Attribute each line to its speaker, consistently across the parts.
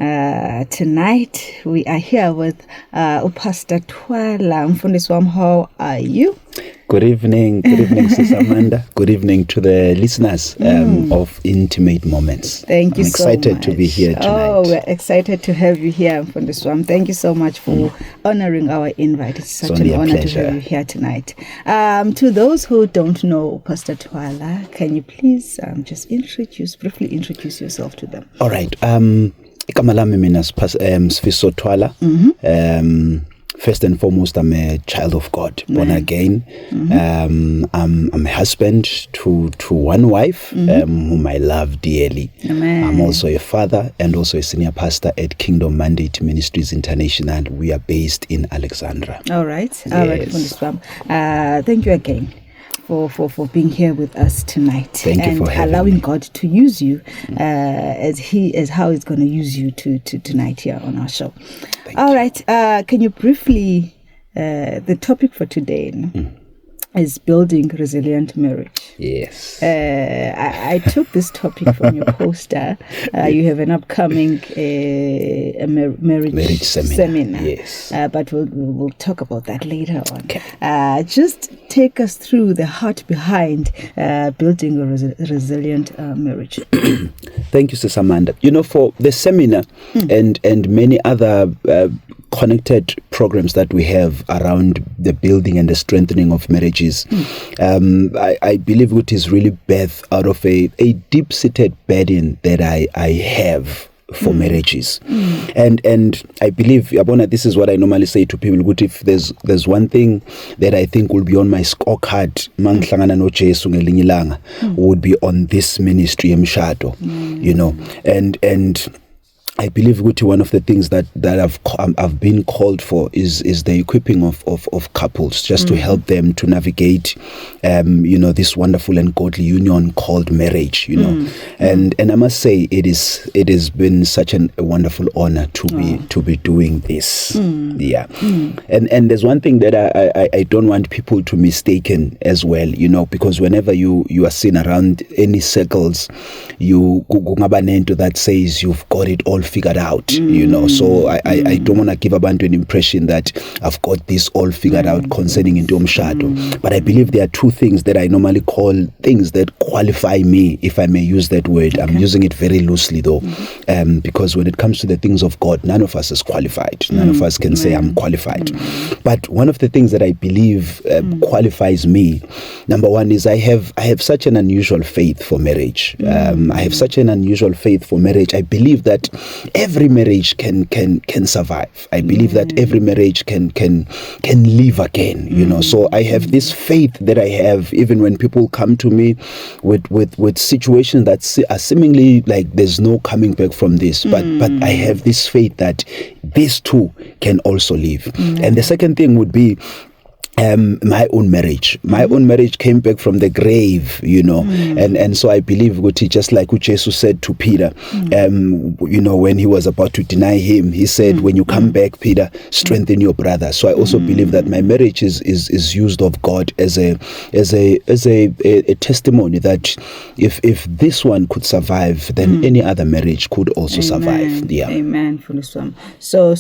Speaker 1: Tonight we are here with Pastor Twala Mfundiswam. How are you?
Speaker 2: Good evening, Sister Amanda. Good evening to the listeners of Intimate Moments.
Speaker 1: Thank you so much.
Speaker 2: I'm excited to be here tonight.
Speaker 1: Oh, we're excited to have you here, Mfundiswam. Thank you so much for honoring our invite. It's such an honor to have you here tonight. To those who don't know Pastor Twala, can you please just briefly introduce yourself to them?
Speaker 2: All right. Igama lami mina Sifiso Twala. First and foremost, I'm a child of God, born again. I'm a husband to one wife, whom I love dearly.
Speaker 1: Amen.
Speaker 2: I'm also a father and also a senior pastor at Kingdom Mandate Ministries International. We are based in Alexandra.
Speaker 1: All right. Thank you again for being here with us tonight.
Speaker 2: Thank you for having
Speaker 1: allowing
Speaker 2: me.
Speaker 1: God to use you as how He's going to use you to tonight here on our show. All right. Can you briefly, the topic for today is building resilient marriage.
Speaker 2: Yes.
Speaker 1: I took this topic from your poster. You have an upcoming marriage seminar.
Speaker 2: Yes.
Speaker 1: But we'll talk about that later on.
Speaker 2: Okay.
Speaker 1: Just take us through the heart behind building a resilient marriage.
Speaker 2: Thank you, Sister Amanda. For the seminar and many other connected programs that we have around the building and the strengthening of marriages, I believe it is really birthed out of a deep-seated burden that I have for marriages. And I believe, Abona, this is what I normally say to people, if there's one thing that I think will be on my scorecard, would be on this ministry, Mshato, and I believe one of the things that I've been called for is the equipping of couples, just to help them to navigate this wonderful and godly union called marriage, and I must say it has been such a wonderful honor to be doing this. And there's one thing that I don't want people to mistaken as well, because whenever you are seen around any circles, you that says you've got it all figured out, so I don't want to give abantu an impression that I've got this all figured out concerning into umshado. But I believe there are two things that I normally call things that qualify me, if I may use that word. I'm using it very loosely though, because when it comes to the things of God, none of us is qualified. None of us can say I'm qualified. But one of the things that I believe qualifies me, number one, is I have such an unusual faith for marriage. I have such an unusual faith for marriage. I believe that every marriage can survive. I believe that every marriage can live again. So I have this faith that I have, even when people come to me with situations that are seemingly like there's no coming back from this, but I have this faith that this too can also live. And the second thing would be my own marriage. My own marriage came back from the grave, and so I believe just like Jesus said to Peter, when he was about to deny him, he said, when you come back, Peter, strengthen your brother. So I also believe that my marriage is used of God as a testimony that if this one could survive, then any other marriage could also survive. Yeah.
Speaker 1: Amen. So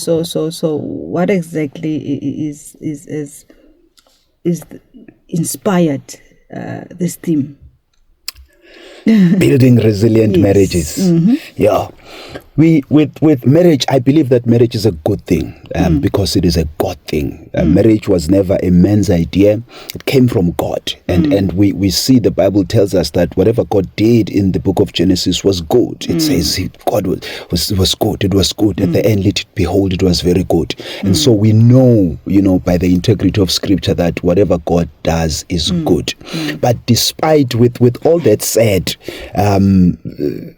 Speaker 1: what exactly is inspired this theme?
Speaker 2: Building resilient marriages. Yeah. With marriage, I believe that marriage is a good thing because it is a God thing. Marriage was never a man's idea. It came from God. And we see the Bible tells us that whatever God did in the book of Genesis was good. It says God was good. It was good. At the end, behold, it was very good. And so we know, by the integrity of Scripture that whatever God does is good. But despite with all that said,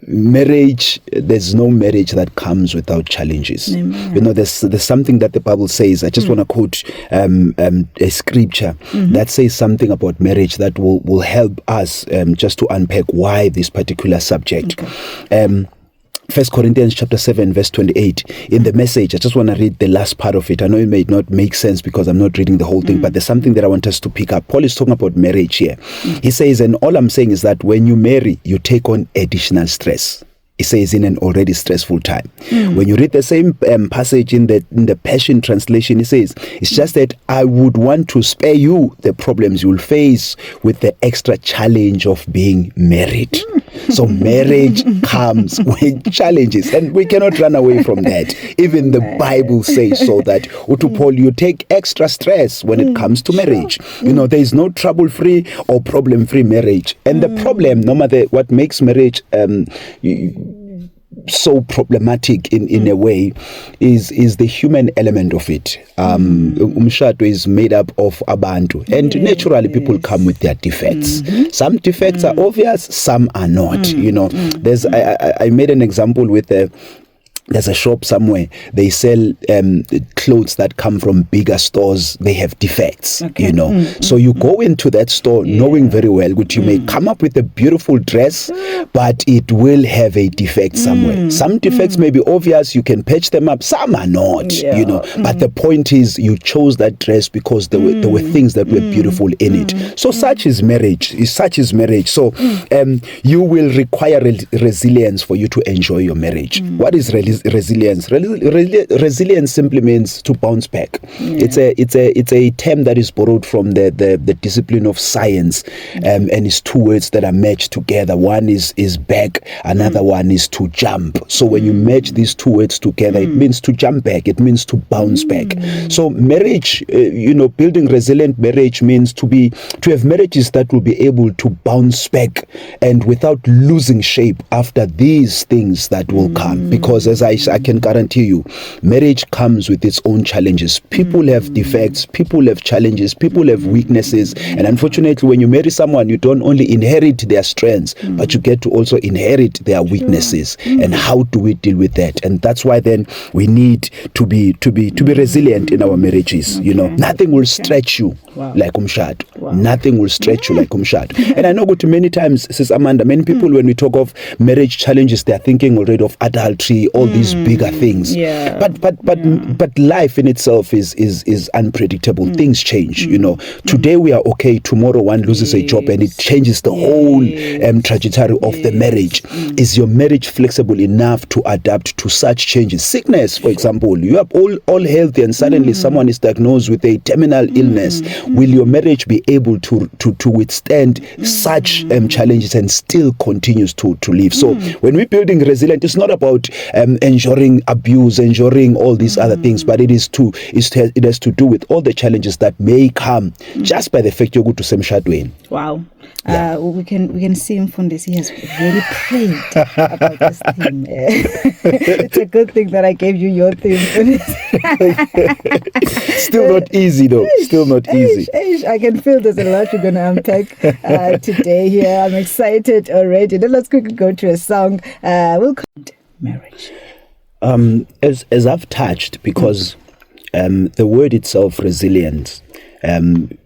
Speaker 2: marriage, there's no marriage that comes without challenges. Amen. There's something that the Bible says. I just want to quote a scripture that says something about marriage that will help us just to unpack why this particular subject. 1 Corinthians chapter 7 verse 28 in the Message. I just want to read the last part of it. I know it may not make sense because I'm not reading the whole thing, but there's something that I want us to pick up. Paul is talking about marriage here. He says, and all I'm saying is that when you marry, you take on additional stress. It says in an already stressful time. When you read the same passage in the Passion Translation, it says, it's just that I would want to spare you the problems you'll face with the extra challenge of being married. So marriage comes with challenges, and we cannot run away from that. Even the Bible says so, that Paul, you take extra stress when it comes to marriage. You know, there is no trouble-free or problem-free marriage. And the problem, no matter what makes marriage so problematic in a way is the human element of it. Umshado is made up of abantu, and naturally people come with their defects. Some defects are obvious, some are not. You know, there's I made an example with there's a shop somewhere, they sell clothes that come from bigger stores. They have defects, you know. So you go into that store knowing very well that you may come up with a beautiful dress, but it will have a defect somewhere. Some defects may be obvious, you can patch them up, some are not, you know. But the point is, you chose that dress because there were things that were beautiful in it. So such is marriage. So you will require resilience for you to enjoy your marriage. What is resilience? Resilience simply means to bounce back. It's a term that is borrowed from the discipline of science, and it's two words that are matched together. One is back, another one is to jump. So when you match these two words together, it means to jump back, it means to bounce back. So marriage, building resilient marriage means to have marriages that will be able to bounce back and without losing shape after these things that will come. Because as I can guarantee you, marriage comes with its own challenges. People have defects, people have challenges, people have weaknesses, and unfortunately when you marry someone, you don't only inherit their strengths, but you get to also inherit their weaknesses. And how do we deal with that? And that's why then we need to be resilient in our marriages. You know, nothing will stretch you like umshado. Nothing will stretch you like umshado. And I know that many times, Sis Amanda, many people when we talk of marriage challenges, they're thinking already of adultery, all these bigger things. But life in itself is unpredictable. Things change. You know, today we are okay, tomorrow one loses a job and it changes the whole trajectory of the marriage. Is your marriage flexible enough to adapt to such changes? Sickness, for example, you are all healthy and suddenly someone is diagnosed with a terminal illness. Will your marriage be able to withstand such challenges and still continues to live? So when we're building resilient, it's not about enduring abuse, enduring all these other things, but it has to do with all the challenges that may come just by the fact you go to Semshadweni.
Speaker 1: Wow. We can see Mfundisi has really prayed about this theme. It's a good thing that I gave you your theme.
Speaker 2: Still not easy though. Still not easy.
Speaker 1: I can feel there's a lot you're going to unpack today here. I'm excited already. Then let's quickly go to a song. We'll come to marriage.
Speaker 2: As I've touched, because the word itself, resilience, when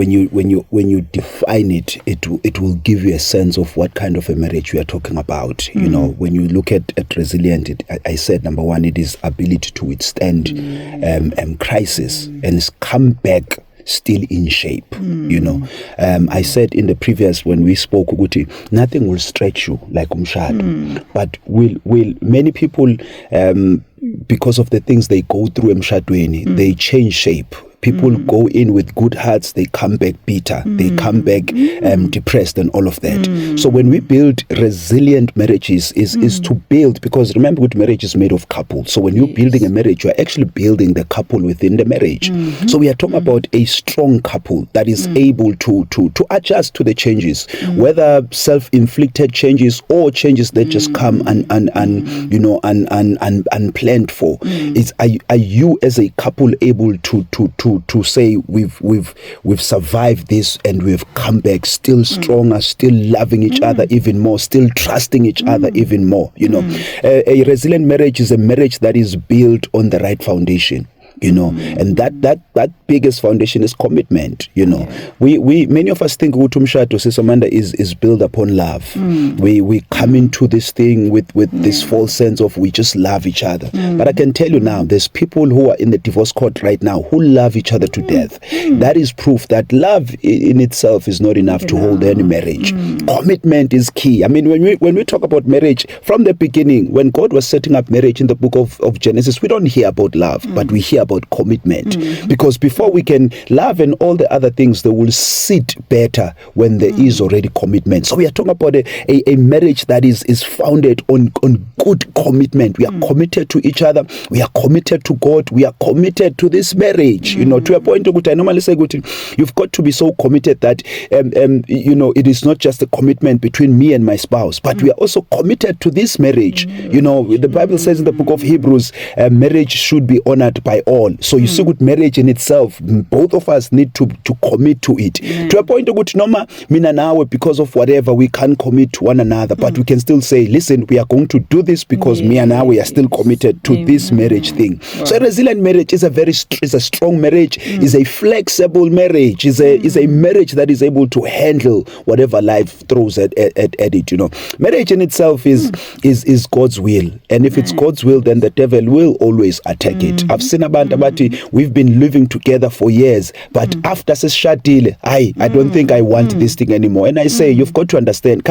Speaker 2: you define it, it will give you a sense of what kind of a marriage we are talking about. You know, when you look at resilient, I said number one, it is ability to withstand crisis and come back still in shape. You know, I said in the previous when we spoke, Uguti, nothing will stretch you like umshado, but will many people because of the things they go through emshadweni, they change shape. People go in with good hearts, they come back bitter, they come back depressed and all of that. So when we build resilient marriages is to build, because remember good marriage is made of couples. So when you're building a marriage, you're actually building the couple within the marriage. So we are talking about a strong couple that is able to adjust to the changes, whether self-inflicted changes or changes that just come unplanned for. Are you as a couple able to say we've survived this and we've come back still stronger, still loving each other even more, still trusting each other even more? You know, a resilient marriage is a marriage that is built on the right foundation. you know, and that biggest foundation is commitment, you know. We many of us think ukuthi umshado sesamanda is built upon love. We come into this thing with this false sense of we just love each other. But I can tell you now, there's people who are in the divorce court right now who love each other to death. That is proof that love in itself is not enough to hold any marriage. Commitment is key. I mean, when we talk about marriage from the beginning, when God was setting up marriage in the book of Genesis, we don't hear about love, but we hear about commitment. Because before we can love and all the other things, they will sit better when there is already commitment. So we are talking about a marriage that is founded on good commitment. We are committed to each other. We are committed to God. We are committed to this marriage. You know, to a point, I normally say, you've got to be so committed that, you know, it is not just a commitment between me and my spouse, but we are also committed to this marriage. You know, the Bible says in the book of Hebrews, marriage should be honored by all. So you see, with marriage in itself, both of us need to commit to it. To a point, Noma, mina nawe, because of whatever, we can't commit to one another, but we can still say, listen, we are going to do this because me and I are still committed to this marriage thing. So a resilient marriage is a strong marriage, is a flexible marriage, is a marriage that is able to handle whatever life throws at it. You know, marriage in itself is God's will, and if it's God's will, then the devil will always attack it. I've seen abantu abathi we've been living together for years, but after sesishadile, I don't think I want this thing anymore. And I say, you've got to understand,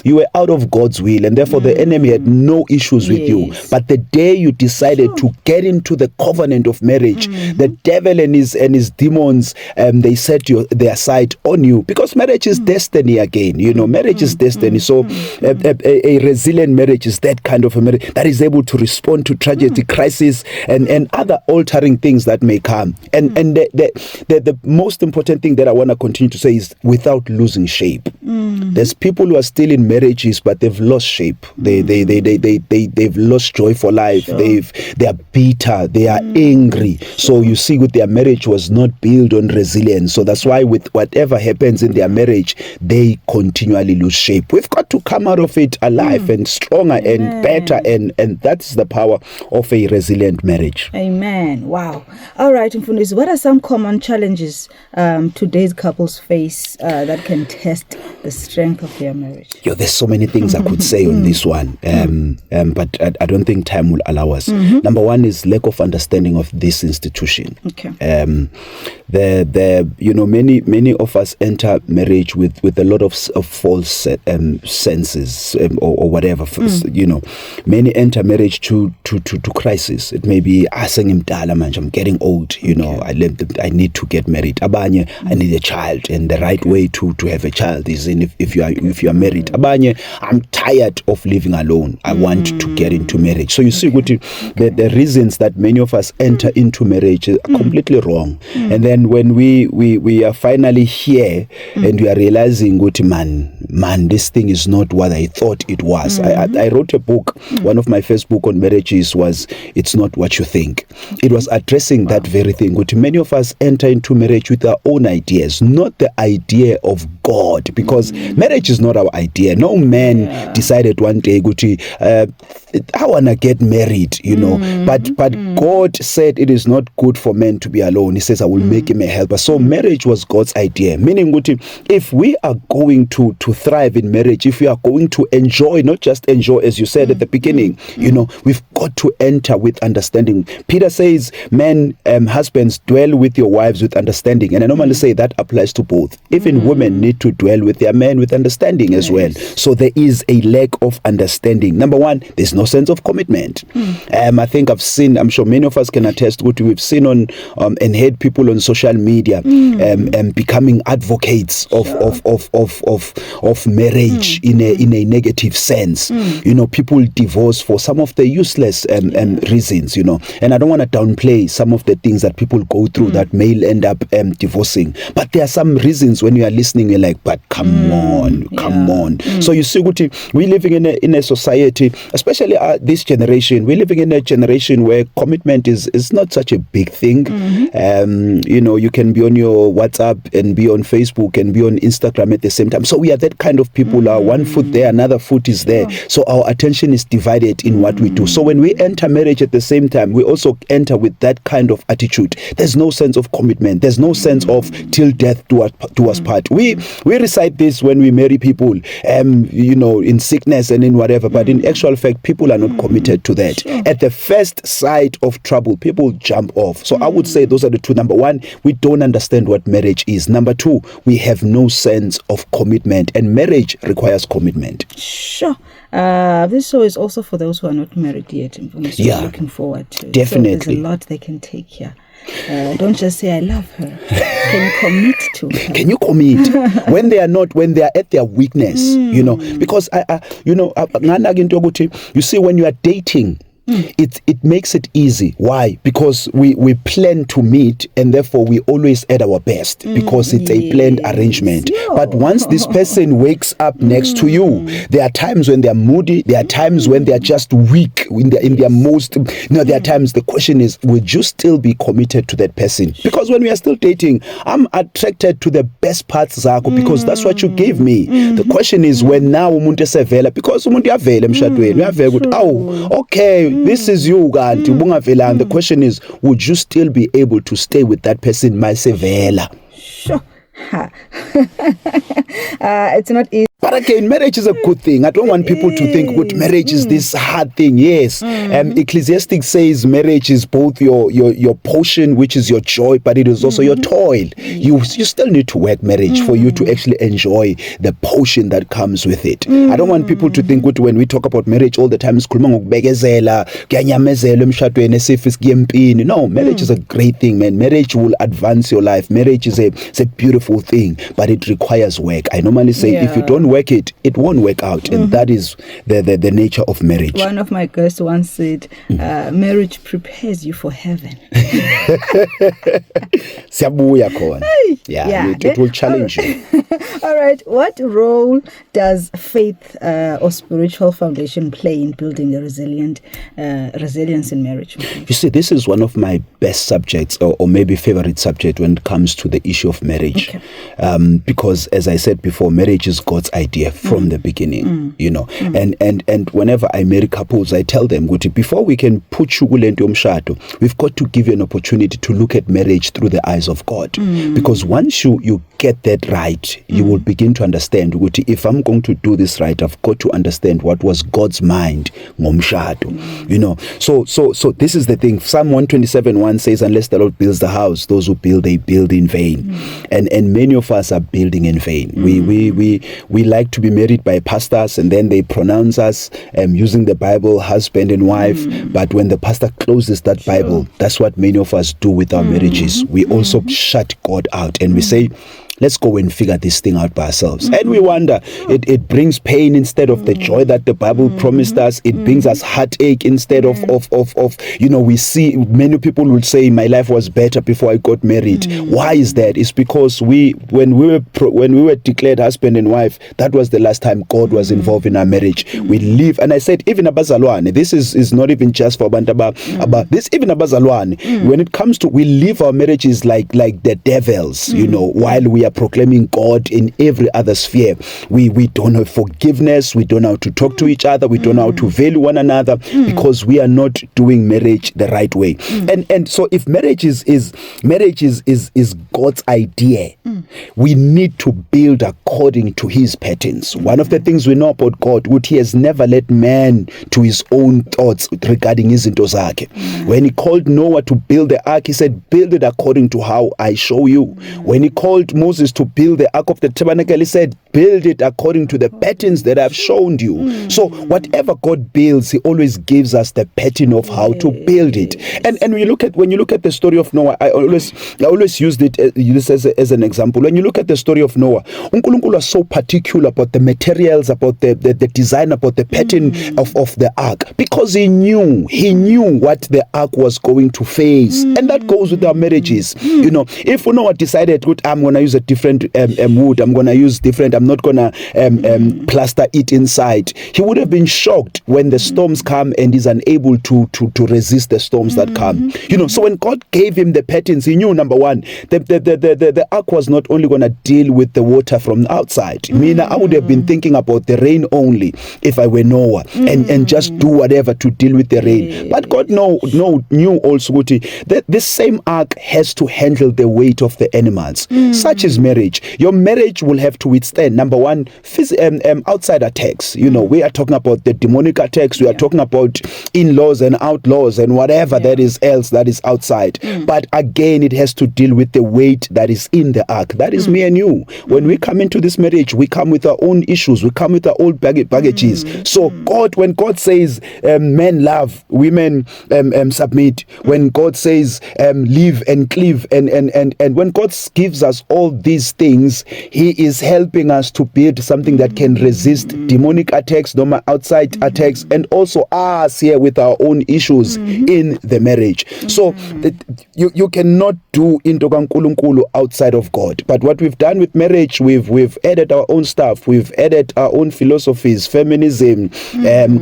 Speaker 2: you were out of God's will, and therefore the enemy had no issues with you. But the day you decided to get into the covenant of marriage, the devil and his demons, they set their sight on you, because marriage is destiny again. You know, marriage is destiny. So a resilient marriage is that kind of a marriage that is able to respond to tragedy, crisis, and other altering things that may come. And the most important thing that I want to continue to say is without losing shape. There's people who are still in marriages, but they've lost shape. They've lost joy for life. They are bitter. They are angry. So you see, with their marriage was not built on resilience. So that's why with whatever happens in their marriage, they continually lose shape. We've got to come out of it alive and stronger and better, and that's the power of a resilient marriage.
Speaker 1: Amen. Wow. All right, Mfundisi, what are some common challenges today's couples face that can test the strength of their marriage?
Speaker 2: There's so many things I could say on this one, but I don't think time will allow us. Number one is lack of understanding of this institution.
Speaker 1: Okay.
Speaker 2: Many of us enter marriage with a lot of false senses or whatever. You know, many enter marriage to crisis. It may be I'm getting old. You know, I need to get married. Abanye, I need a child, and the right way to have a child is if you are married. Abanye, I'm tired of living alone. I want to get into marriage. So you see, the reasons that many of us enter into marriage are completely wrong. And then when we are finally here and we are realizing, man, this thing is not what I thought it was. I wrote a book. One of my first book on marriages was It's Not What You Think. It was addressing that very thing. Many of us enter into marriage with our own ideas, not the idea of God, because marriage is not our idea. No man decided one day, I want to get married, you know, but God said it is not good for men to be alone. He says, I will make him a helper. So marriage was God's idea, meaning if we are going to thrive in marriage, if we are going to enjoy, not just enjoy, as you said at the beginning, you know, we've got to enter with understanding. Peter says, men, husbands, dwell with your wives with understanding. And I normally say that applies to both. Even women need to dwell with their men with understanding as well. So there is a lack of understanding. Number one, there's no sense of commitment. I think I'm sure many of us can attest what we've seen on and heard people on social media becoming advocates of marriage in a negative sense. You know, people divorce for some of the useless reasons, you know, and I don't want to downplay some of the things that people go through that may end up divorcing, but there are some reasons when you are listening, you're like, but come on. So you see, we're living in a society, especially this generation, we're living in a generation where commitment is not such a big thing. You know, you can be on your WhatsApp and be on Facebook and be on Instagram at the same time. So we are that kind of people. One foot there, another foot is there. So our attention is divided in what we do. So when we enter marriage at the same time, we also enter with that kind of attitude, there's no sense of commitment. There's no sense of till death do us part. We recite this when we marry people, in sickness and in whatever, but in actual fact, people are not committed to that. Sure. At the first sight of trouble, people jump off. So I would say those are the two. Number one, we don't understand what marriage is. Number two, we have no sense of commitment, and marriage requires commitment.
Speaker 1: Sure. This show is also for those who are not married yet, and looking forward to.
Speaker 2: Definitely.
Speaker 1: So there's a lot they can take here. Don't just say I love her. Can you commit to her?
Speaker 2: Can you commit when they are at their weakness? Because you see, when you are dating, it makes it easy. Why? Because we plan to meet, and therefore we always at our best, because it's a planned arrangement. But once this person wakes up next to you, there are times when they are moody, there are times when they are just weak in their most, there are times the question is, would you still be committed to that person? Because when we are still dating, I'm attracted to the best parts zako, because that's what you gave me. The question is, when now umuntu esevela, because umuntu uyavela emshadweni, uyavela ukuthi okay, this is you, kanti ubungavela. And the question is, would you still be able to stay with that person maisevela?
Speaker 1: Sure. It's not easy.
Speaker 2: But again, marriage is a good thing. I don't want people to think good marriage is this hard thing. Yes. Ecclesiastes says marriage is both your portion, which is your joy, but it is also your toil. You still need to work marriage for you to actually enjoy the portion that comes with it. I don't want people to think good when we talk about marriage all the time. No, marriage is a great thing, man. Marriage will advance your life. Marriage is a beautiful thing, but it requires work. I normally say if you don't work it won't work out, and that is the nature of marriage.
Speaker 1: One of my guests once said, marriage prepares you for heaven.
Speaker 2: It will challenge you.
Speaker 1: All right, what role does faith or spiritual foundation play in building a resilience in marriage?
Speaker 2: You see, this is one of my best subjects, or maybe favorite subject when it comes to the issue of marriage.
Speaker 1: Okay.
Speaker 2: Because as I said before, marriage is God's idea from the beginning, and whenever I marry couples, I tell them, before we can put you kule nto yomshado, we've got to give you an opportunity to look at marriage through the eyes of God. Because once you get that right, you will begin to understand, if I'm going to do this right, I've got to understand what was God's mind ngomshado. So this is the thing. Psalm 127:1 says, unless the Lord builds the house, those who build, they build in vain. And many of us are building in vain. We like to be married by pastors, and then they pronounce us using the Bible husband and wife, but when the pastor closes that Bible, that's what many of us do with our marriages. We also shut God out, and we say, let's go and figure this thing out by ourselves. And we wonder, it brings pain instead of the joy that the Bible promised us. It brings us heartache instead of we see many people would say, my life was better before I got married. Why is that? It's because when we were declared husband and wife, that was the last time God was involved in our marriage. We live, and I said, even abazalwane, this is not even just for Bantaba, about this, even abazalwane, when it comes to, we live our marriages like the devils, while we are proclaiming God in every other sphere. We don't have forgiveness, we don't know how to talk to each other, we don't know how to value one another, because we are not doing marriage the right way. And so if marriage is God's idea, we need to build according to his patterns. One of the things we know about God, he has never led man to his own thoughts regarding his into zakhe. When he called Noah to build the ark, he said, build it according to how I show you. When he called Moses to build the ark of the tabernacle, he said, build it according to the patterns that I've shown you. So whatever God builds, he always gives us the pattern of how to build it. And when you look at the story of Noah, I always used this as an example. When you look at the story of Noah, uNkulunkulu was so particular about the materials, about the design, about the pattern of the ark, because he knew what the ark was going to face. And that goes with our marriages. If Noah decided, I'm going to use a different wood. I'm going to use different. I'm not going to plaster it inside. He would have been shocked when the storms come and he's unable to resist the storms that come. You know, so when God gave him the patterns, he knew, number one, the ark was not only going to deal with the water from outside. I would have been thinking about the rain only if I were Noah and just do whatever to deal with the rain. But God knew also that this same ark has to handle the weight of the animals. Such is marriage. Your marriage will have to withstand, number one, outside attacks. You know, we are talking about the demonic attacks. We are talking about in-laws and outlaws and whatever that is else that is outside. But again, it has to deal with the weight that is in the ark. That is me and you. When we come into this marriage, we come with our own issues. We come with our own baggages. So when God says men love, women submit, when God says live and cleave, and when God gives us all these things, He is helping us to build something that can resist demonic attacks, normal outside attacks, and also us here with our own issues in the marriage. So you cannot do into kaNkulunkulu outside of God. But what we've done with marriage, we've added our own stuff, we've added our own philosophies, feminism,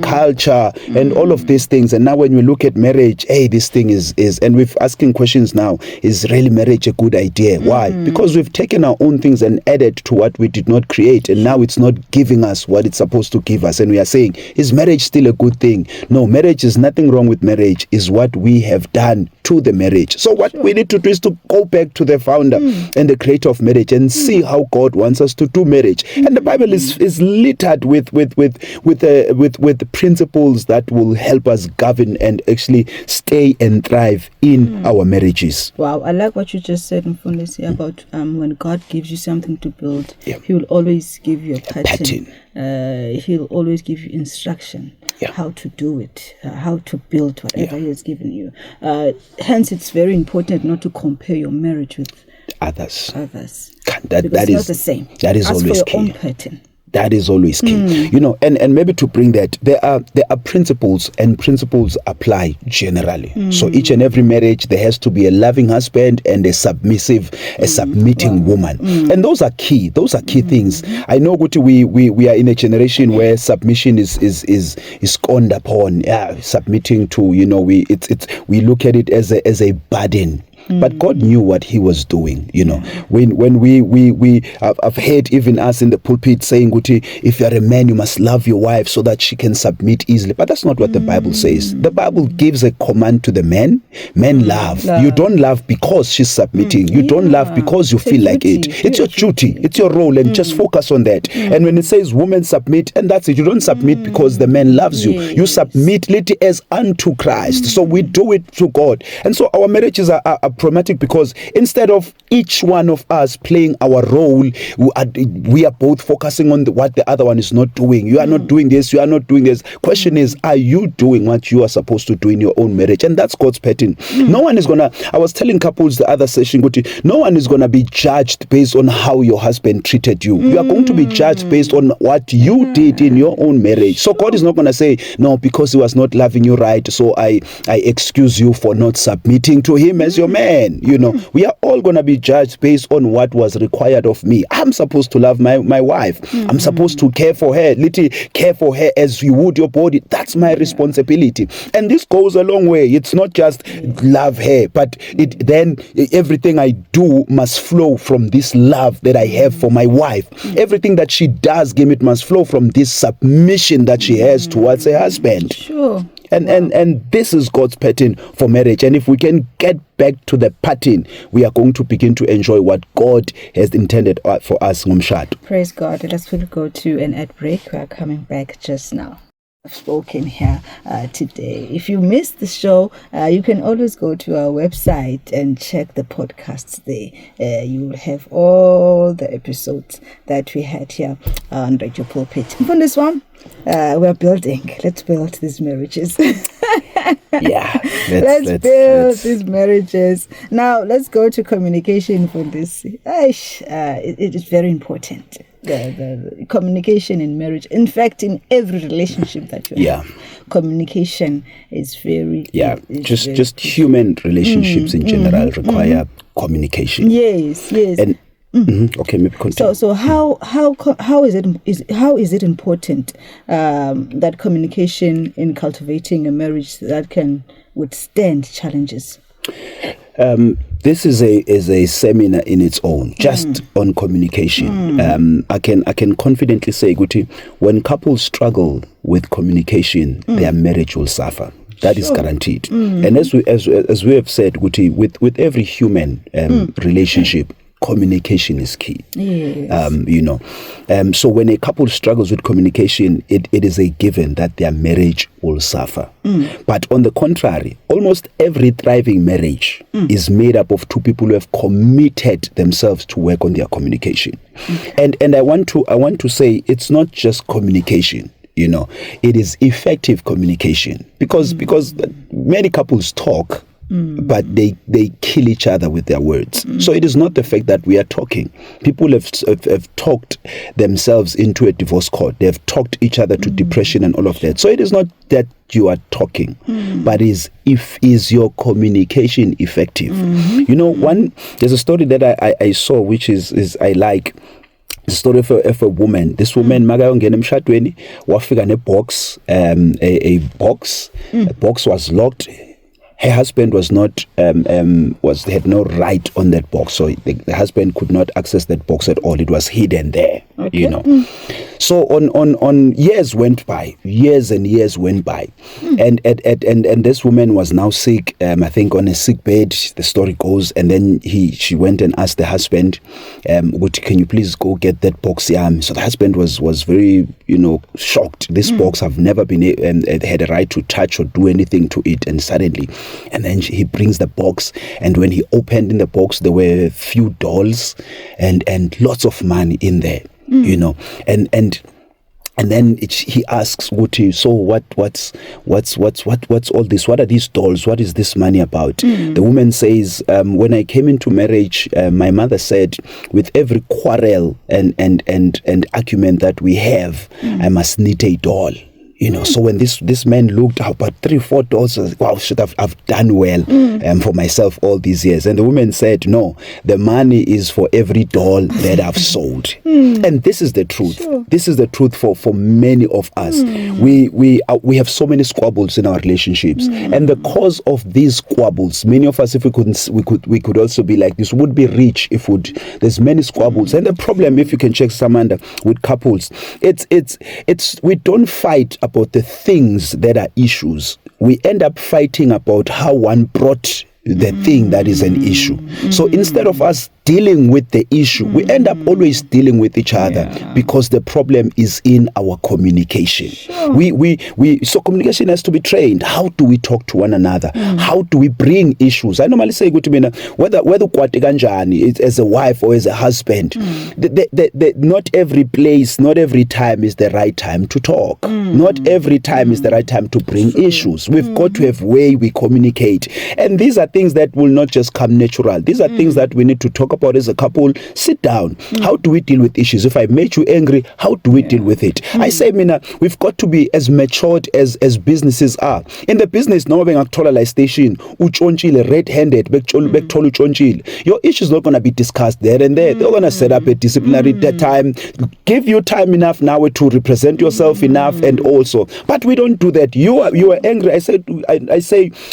Speaker 2: culture, and all of these things. And now when we look at marriage, this thing is and we're asking questions now, is really marriage a good idea? Why? Because we've taken our own things and added to what we did not create, and now it's not giving us what it's supposed to give us. And we are saying, is marriage still a good thing? No, marriage is nothing wrong with marriage, is what we have done to the marriage. So what we need to do is to go back to the founder and the creator of marriage and see how God wants us to do marriage. And the Bible is littered with principles that will help us govern and actually stay and thrive in our marriages.
Speaker 1: Wow, I like what you just said, Mfundisi, about when God gives you something to build, He will always give you a pattern. He'll always give you instruction how to do it, how to build whatever He has given you. Hence, it's very important not to compare your marriage with others. That is not the same.
Speaker 2: That is always
Speaker 1: for
Speaker 2: key.
Speaker 1: your own pattern.
Speaker 2: That is always key. You know, and maybe to bring that, there are principles, and principles apply generally. So each and every marriage, there has to be a loving husband and a submitting woman. And those are key. Those are key things. I know we are in a generation where submission is scorned upon. Submitting to, you know, we look at it as a burden. But God knew what He was doing, you know. When I've heard even us in the pulpit saying, if you're a man, you must love your wife so that she can submit easily. But that's not what the Bible says. The Bible gives a command to the men. Men love. You don't love because she's submitting. You don't love because you feel like it. It's your duty. It's your role, and just focus on that. And when it says women submit, and that's it. You don't submit because the man loves you. You submit literally as unto Christ. So we do it to God. And so our marriages are problematic because instead of each one of us playing our role, we are both focusing on what the other one is not doing. You are not doing this, you are not doing this. Question is, are you doing what you are supposed to do in your own marriage? And that's God's pattern. No one is gonna, I was telling couples the other session, no one is gonna be judged based on how your husband treated you. You are going to be judged based on what you did in your own marriage. So God is not gonna say, no, because he was not loving you right, so I excuse you for not submitting to him as your man. You know, we are all going to be judged based on what was required of me. I'm supposed to love my wife. I'm supposed to care for her, literally care for her as you would your body. That's my responsibility. And this goes a long way. It's not just love her, but then everything I do must flow from this love that I have for my wife. Everything that she does, it must flow from this submission that she has towards her husband.
Speaker 1: Sure.
Speaker 2: And this is God's pattern for marriage. And if we can get back to the pattern, we are going to begin to enjoy what God has intended for us.
Speaker 1: Praise God. Let's go to an ad break. We are coming back just now. I've spoken here today. If you missed the show, you can always go to our website and check the podcasts there. You will have all the episodes that we had here on Radio Pulpit. From this one, we're building. Let's build these marriages. Let's build these marriages. Now, let's go to communication for this. It is very important. The communication in marriage, in fact, in every relationship that you have, communication is very
Speaker 2: just human relationships in general require communication.
Speaker 1: Yes.
Speaker 2: Okay, maybe continue.
Speaker 1: So how is it important that communication in cultivating a marriage that can withstand challenges?
Speaker 2: This is a seminar in its own, just on communication. I can confidently say, Guti, when couples struggle with communication, their marriage will suffer. That is guaranteed. And as we have said, Guti, with every human relationship, communication is key.
Speaker 1: Yes.
Speaker 2: So when a couple struggles with communication, it is a given that their marriage will suffer. But on the contrary, almost every thriving marriage is made up of two people who have committed themselves to work on their communication. And I want to say it's not just communication. It is effective communication because many couples talk, but they kill each other with their words. So it is not the fact that we are talking. People have talked themselves into a divorce court. They have talked each other to depression and all of that. So it is not that you are talking, but is your communication effective? There's a story that I saw, which is I like. The story of a woman. This woman makayongena emshadweni wafika nebox, a box. The box was locked. Her husband was not had no right on that box, so the husband could not access that box at all. It was hidden there.
Speaker 1: Okay.
Speaker 2: So on years and years went by, and this woman was now sick. I think on a sick bed. The story goes, and then she went and asked the husband, "Can you please go get that box?" So the husband was very shocked. This box I've never been had a right to touch or do anything to it, and suddenly, and then he brings the box, and when he opened in the box, there were a few dolls and lots of money in there. And then he asks Guti, so what's all this? What are these dolls? What is this money about? The woman says, when I came into marriage, my mother said, with every quarrel and argument that we have, I must knit a doll. So when this man looked up at 3-4 dolls, wow, I've done well for myself all these years. And the woman said, no, the money is for every doll that I've sold. And this is the truth. Sure. This is the truth for many of us. We have so many squabbles in our relationships, and the cause of these squabbles, many of us, if we could also be like this, would be rich if there's many squabbles. And the problem, if you can check Samantha, with couples, it's we don't fight about the things that are issues. We end up fighting about how one brought the thing that is an issue. So instead of us dealing with the issue, we end up always dealing with each other because the problem is in our communication. Sure. So communication has to be trained. How do we talk to one another? How do we bring issues? I normally say, whether as a wife or as a husband, not every place, not every time is the right time to talk. Not every time is the right time to bring issues. We've got to have way we communicate. And these are things that will not just come natural. These are things that we need to talk about as a couple. Sit down. How do we deal with issues? If I made you angry, how do we deal with it? I say, we've got to be as matured as businesses are. In the business, no like station, red-handed, your issue is not going to be discussed there and there. They're going to set up a disciplinary time, give you time enough now to represent yourself enough, and also. But we don't do that. You are angry. I say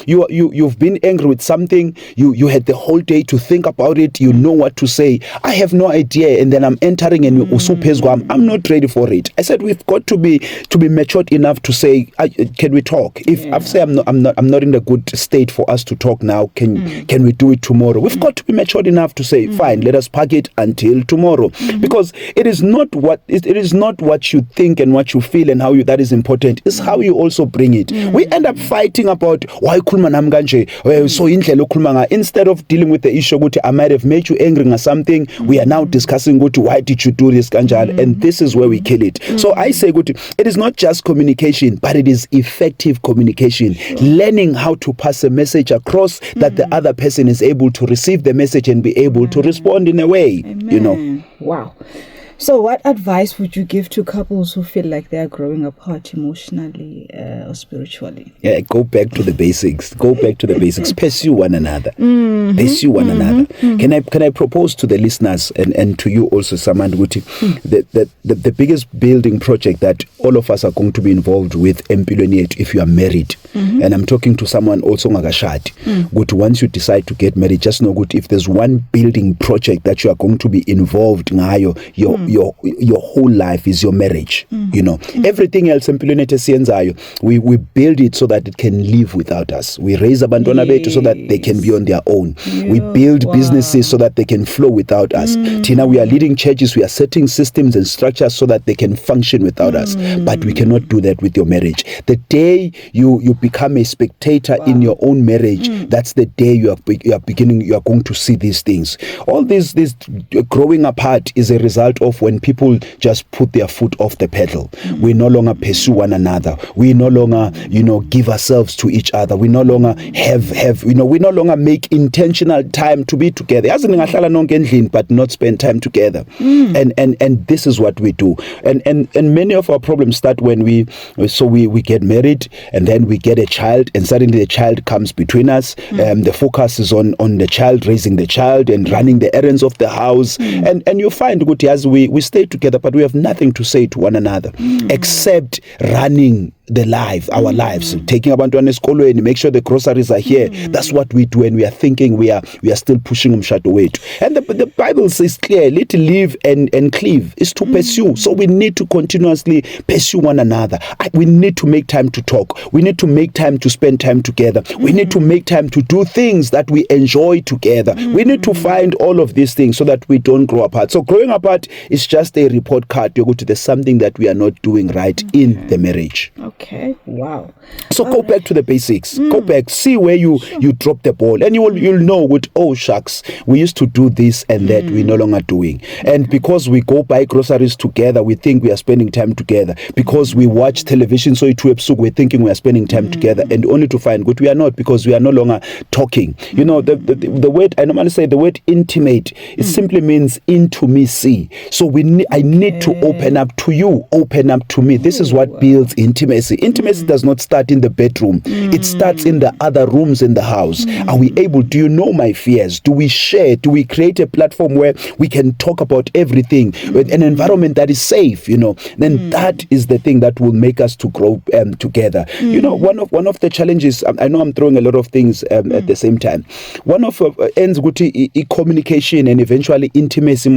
Speaker 2: you've been angry with something. You had the whole day to think about it. You know what to say. I have no idea, and then I'm entering and I'm not ready for it. I said we've got to be matured enough to say, can we talk? If I say I'm not in a good state for us to talk now, can we do it tomorrow? We've got to be matured enough to say, fine, let us park it until tomorrow, because it is not what you think and what you feel and how that is important. It's how you also bring it. We end up fighting about why so instead of dealing with the issue, I might have made you angry or something. We are now discussing why did you do this, and this is where we kill it. So I say it is not just communication, but it is effective communication. Learning how to pass a message across that the other person is able to receive the message and be able to respond in a way.
Speaker 1: Wow. So what advice would you give to couples who feel like they are growing apart emotionally or spiritually?
Speaker 2: Yeah, go back to the basics. Pursue one another. Pursue one another. Can I propose to the listeners and to you also, Samantha Guti, the biggest building project that all of us are going to be involved with if you are married, and I'm talking to someone also ngakashadi, good, once you decide to get married, just know good, if there's one building project that you are going to be involved ngayo, your whole life is your marriage. You know, everything else we build it so that it can live without us. We raise abantwana bethu so that they can be on their own. We build businesses so that they can flow without us. Tina, we are leading churches, we are setting systems and structures so that they can function without us. But we cannot do that with your marriage. The day you become a spectator in your own marriage, that's the day you are going to see these things. All this growing apart is a result of when people just put their foot off the pedal. We no longer pursue one another. We no longer, give ourselves to each other. We no longer we no longer make intentional time to be together. But not spend time together. And this is what we do. And many of our problems start when we get married, and then we get a child, and suddenly the child comes between us. The focus is on the child, raising the child and running the errands of the house. And you find good as we stay together, but we have nothing to say to one another except running our lives, taking abantwana esikolweni, make sure the groceries are here. That's what we do, and we are thinking we are still pushing umshado wethu. And the Bible says clearly to live and cleave is to pursue. So we need to continuously pursue one another. We need to make time to talk. We need to make time to spend time together. We need to make time to do things that we enjoy together. We need to find all of these things so that we don't grow apart. So growing apart is just a report card. There's something that we are not doing right in the marriage.
Speaker 1: Okay. Wow.
Speaker 2: So go back to the basics. Go back, see where you drop the ball, and you'll know with shucks, we used to do this and that we're no longer doing. And because we go buy groceries together, we think we are spending time together. Because we watch television, so we're thinking we are spending time together, and only to find good we are not, because we are no longer talking. The word, I normally say the word intimate, it simply means intimacy. So I need to open up to you, open up to me. This is what builds intimacy. Intimacy does not start in the bedroom. It starts in the other rooms in the house. Are we able? Do you know my fears? Do we share? Do we create a platform where we can talk about everything, with an environment that is safe? Then that is the thing that will make us to grow together. One of the challenges, I know I'm throwing a lot of things at the same time. One of ends communication and eventually intimacy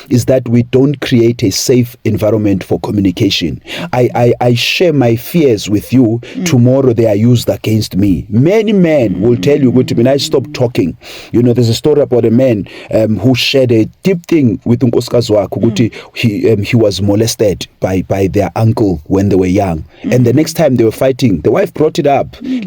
Speaker 2: is that we don't create a safe environment for communication. I share my fears with you. Tomorrow they are used against me. Many men will tell you, when I stop talking. There's a story about a man who shared a deep thing with he was molested by their uncle when they were young. And the next time they were fighting, the wife brought it up. You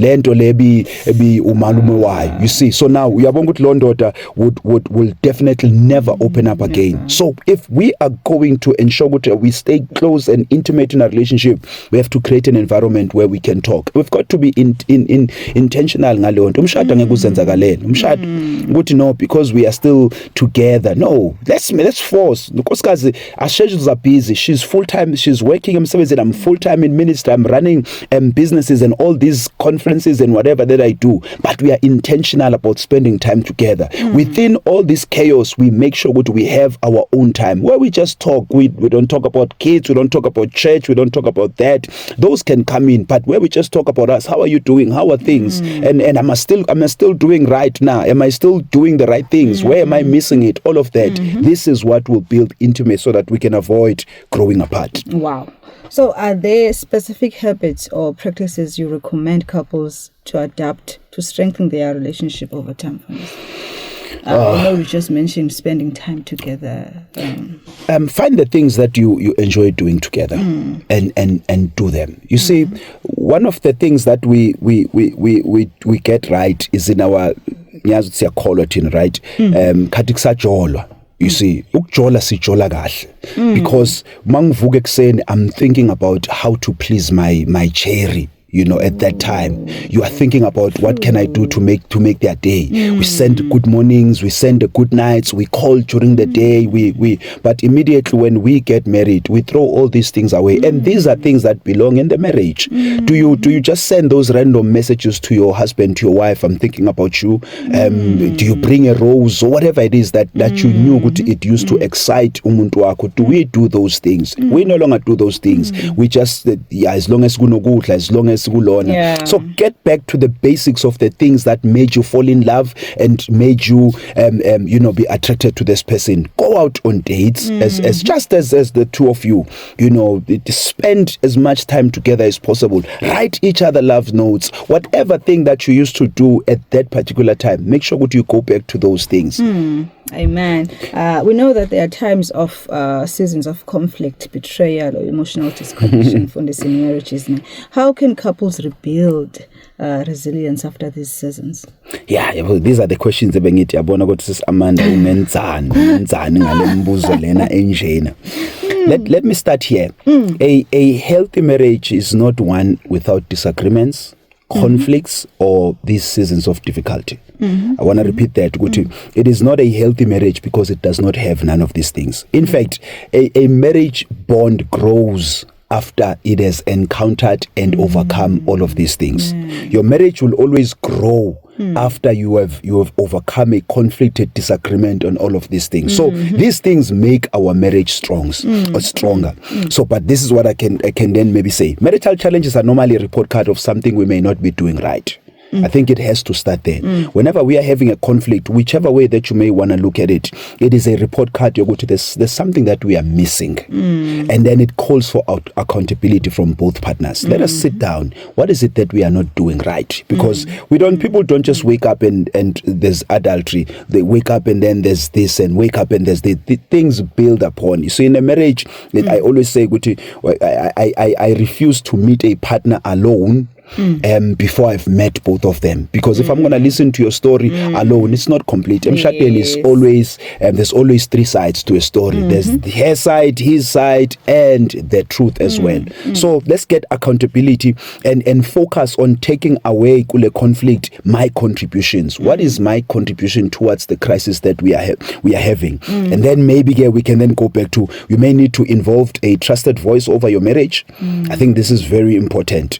Speaker 2: see, so now daughter will definitely never open up again. So if we are going to ensure that we stay close and intimate in a relationship, we have to create an environment where we can talk. We've got to be intentional. No, because we are still together. No, let's force. Because our schedules are busy. She's full-time. She's working. I'm full-time in ministry. I'm running businesses and all these conferences and whatever that I do. But we are intentional about spending time together. Within all this chaos, we make sure that we have our own time where we just talk. We don't talk about kids. We don't talk about church. We don't talk about that. Those can come in. But where we just talk about us, how are you doing? How are things? And am I still doing right now? Am I still doing the right things? Where am I missing it? All of that. This is what will build intimacy so that we can avoid growing apart.
Speaker 1: Wow. So are there specific habits or practices you recommend couples to adapt to strengthen their relationship over time? I know you just mentioned spending time together.
Speaker 2: Find the things that you enjoy doing together and do them. You see, one of the things that we get right is in our right? You see, because I'm thinking about how to please my cherry. You know, at that time, you are thinking about what can I do to make their day. We send good mornings, we send the good nights, we call during the day. But immediately when we get married, we throw all these things away. And these are things that belong in the marriage. Do you just send those random messages to your husband, to your wife? I'm thinking about you. Do you bring a rose or whatever it is that you knew it used to excite umuntu wako? Do we do those things? We no longer do those things. We just as long as kunokudla, as long as kulona. So get back to the basics of the things that made you fall in love and made you be attracted to this person. Go out on dates as the two of you. You know, spend as much time together as possible. Write each other love notes. Whatever thing that you used to do at that particular time, make sure that you go back to those things.
Speaker 1: Amen. We know that there are times of seasons of conflict, betrayal, or emotional disconnection from the marriages. How can couples rebuild resilience after these seasons?
Speaker 2: Yeah, well, these are the questions ebengithi yabona ukuthi sis Amanda ungenzani ngale mbuzo lena enjena. Let me start here. A healthy marriage is not one without disagreements, conflicts, or these seasons of difficulty. I want to repeat that. It is not a healthy marriage because it does not have none of these things. In fact, a marriage bond grows after it has encountered and overcome all of these things. Your marriage will always grow after you have overcome a conflict, a disagreement on all of these things. So these things make our marriage stronger. So, but this is what I can then maybe say. Marital challenges are normally a report card of something we may not be doing right. I think it has to start there. Whenever we are having a conflict, whichever way that you may want to look at it, it is a report card. There's something that we are missing. And then it calls for accountability from both partners. Let us sit down. What is it that we are not doing right? Because people don't just wake up and there's adultery. They wake up and then there's this, and wake up and there's the things build upon you. So in a marriage, I always say, I refuse to meet a partner alone before I've met both of them, because if I'm going to listen to your story alone, it's not complete. Is always there's always three sides to a story. There's her side, his side, and the truth as well. So let's get accountability and focus on taking away kule conflict my contributions. What is my contribution towards the crisis that we are having? And then maybe we can then go back to, you may need to involve a trusted voice over your marriage. I think this is very important.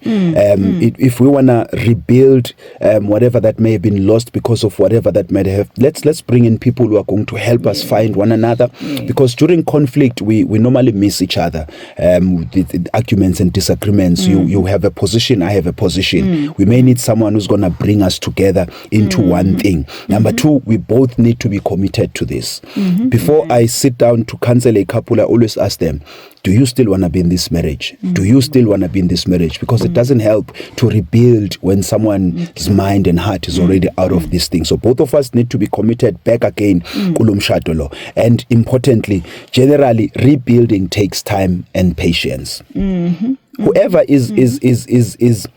Speaker 2: If we want to rebuild whatever that may have been lost because of whatever that might have, let's bring in people who are going to help us find one another, because during conflict we normally miss each other. The arguments and disagreements, you have a position, I have a position. We may need someone who's going to bring us together into one thing. Number two, we both need to be committed to this. Before I sit down to counsel a couple, I always ask them, do you still want to be in this marriage? Do you still want to be in this marriage? Because it doesn't help to rebuild when someone's mind and heart is already out of this thing. So both of us need to be committed back again. And importantly, generally, rebuilding takes time and patience. Whoever is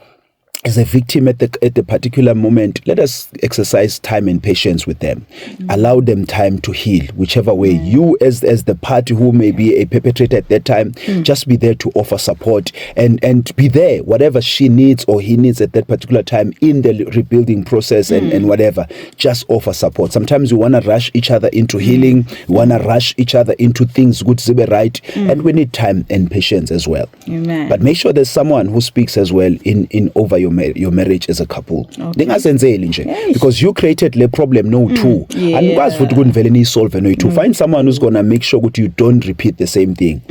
Speaker 2: as a victim at the particular moment, let us exercise time and patience with them. Allow them time to heal, whichever way. You as the party who may be a perpetrator at that time, just be there to offer support and be there, whatever she needs or he needs at that particular time in the rebuilding process and whatever. Just offer support. Sometimes we want to rush each other into healing, we want to rush each other into things good to be right, and we need time and patience as well.
Speaker 1: Amen.
Speaker 2: But make sure there's someone who speaks as well in over your marriage as a couple. Because you created the problem too. And find someone who's gonna make sure that you don't repeat the same thing.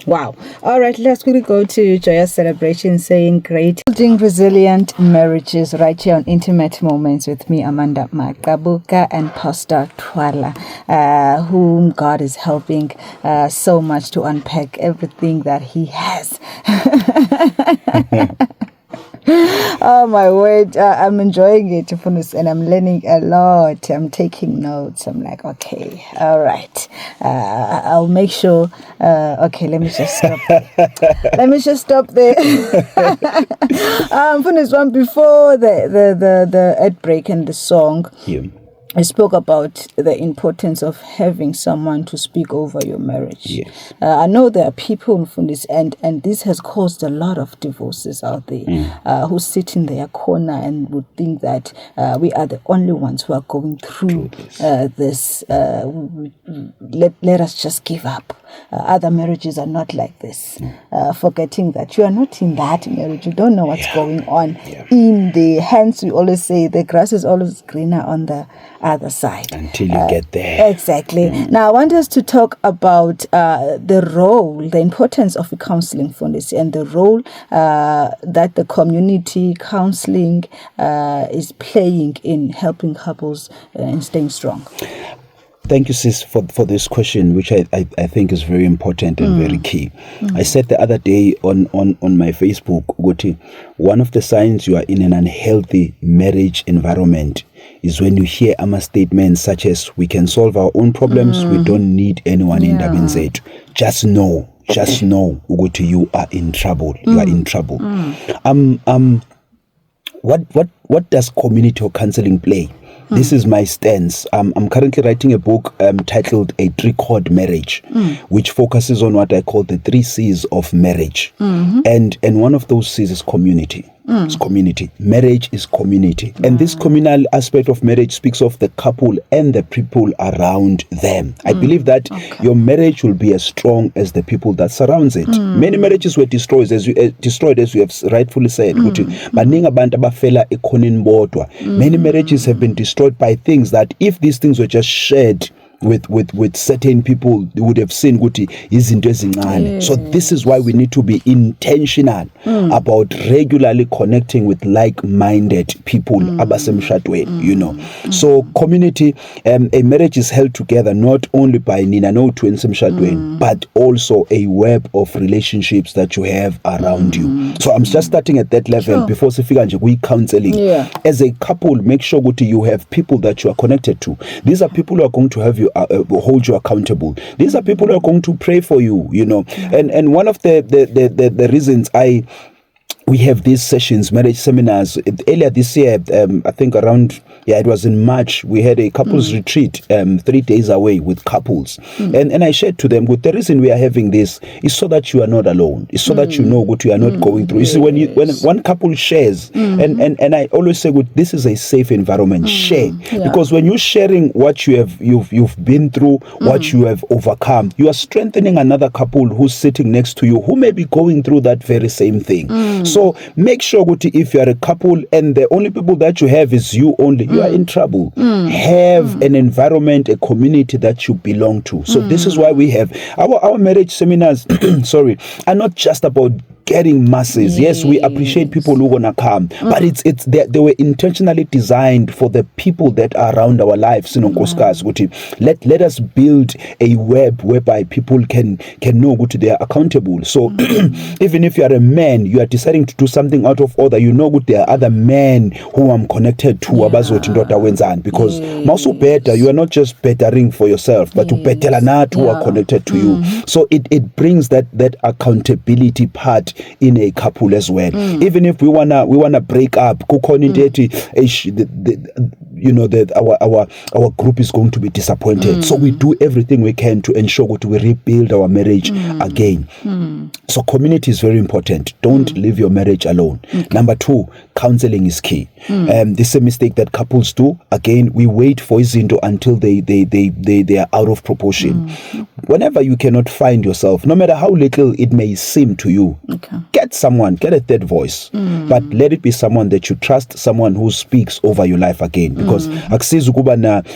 Speaker 1: Wow. All right, let's quickly go to Joya's celebration, saying great building resilient marriages, right here on Intimate Moments with me, Amanda Makabuka, and Pastor Twala, whom God is helping so much to unpack everything that he has. Oh my word, I'm enjoying it, and I'm learning a lot. I'm taking notes. I'm like, okay, all right, I'll make sure. Okay, let me just stop there. For this one, before the ad break and the song, I spoke about the importance of having someone to speak over your marriage.
Speaker 2: Yes.
Speaker 1: I know there are people from this and this has caused a lot of divorces out there who sit in their corner and would think that we are the only ones who are going through this. Let us just give up. Other marriages are not like this. Forgetting that you are not in that marriage. You don't know what's going on in the hence we always say the grass is always greener on the other side
Speaker 2: until you get there.
Speaker 1: Exactly. Now I want us to talk about the importance of counseling Fundisi, and the role that the community counseling is playing in helping couples in staying strong.
Speaker 2: Thank you, sis, for this question, which I think is very important and very key. I said the other day on my Facebook, Guti, one of the signs you are in an unhealthy marriage environment is when you hear statements such as, we can solve our own problems, we don't need anyone in Dabinzet. Just know, Guti, you are in trouble. You are in trouble. What does community or counseling play? This is my stance. I'm currently writing a book titled A Three-Chord Marriage, which focuses on what I call the 3 C's of marriage. And one of those C's is community. It's community. Marriage is community. And this communal aspect of marriage speaks of the couple and the people around them. I believe that your marriage will be as strong as the people that surrounds it. Many marriages were destroyed, as you have rightfully said. Many marriages have been destroyed by things that if these things were just shared with certain people, they would have seen Guti izinto ezincane. So this is why we need to be intentional about regularly connecting with like-minded people abasemshadweni, you know. So community, a marriage is held together not only by Nina no to semshadweni, but also a web of relationships that you have around you. So I'm just starting at that level before sifika nje we counseling. As a couple, make sure Guti you have people that you are connected to. These are people who are going to have you hold you accountable. These are people who are going to pray for you, you know. And one of the reasons we have these sessions, marriage seminars, earlier this year, I think around, it was in March, we had a couples retreat 3 days away with couples. And I shared to them, the reason we are having this is so that you are not alone. It's so that you know what you are not going through. You see, when one couple shares, and I always say, this is a safe environment, share. Because when you're sharing what you've been through, what you have overcome, you are strengthening another couple who's sitting next to you, who may be going through that very same thing. So make sure if you are a couple and the only people that you have is you only, you are in trouble. Have an environment, a community that you belong to. So this is why we have our marriage seminars are not just about getting masses. Yes, we appreciate people who wanna come, but they were intentionally designed for the people that are around our lives. Let us build a web whereby people can know they are accountable. So even if you are a man, you are deciding to do something out of order, you know there are other men who I'm connected to because also better, you are not just bettering for yourself, but to better who are connected to you. So it brings that accountability part in a couple as well. Even if we wanna break up, our group is going to be disappointed. So we do everything we can to ensure that we rebuild our marriage again. So community is very important. Don't leave your marriage alone. Number 2, counseling is key. This is a mistake that couples do. Again, we wait for izinto until they are out of proportion. Whenever you cannot find yourself, no matter how little it may seem to you, get a third voice, but let it be someone that you trust, someone who speaks over your life again. Because akusizi ukuba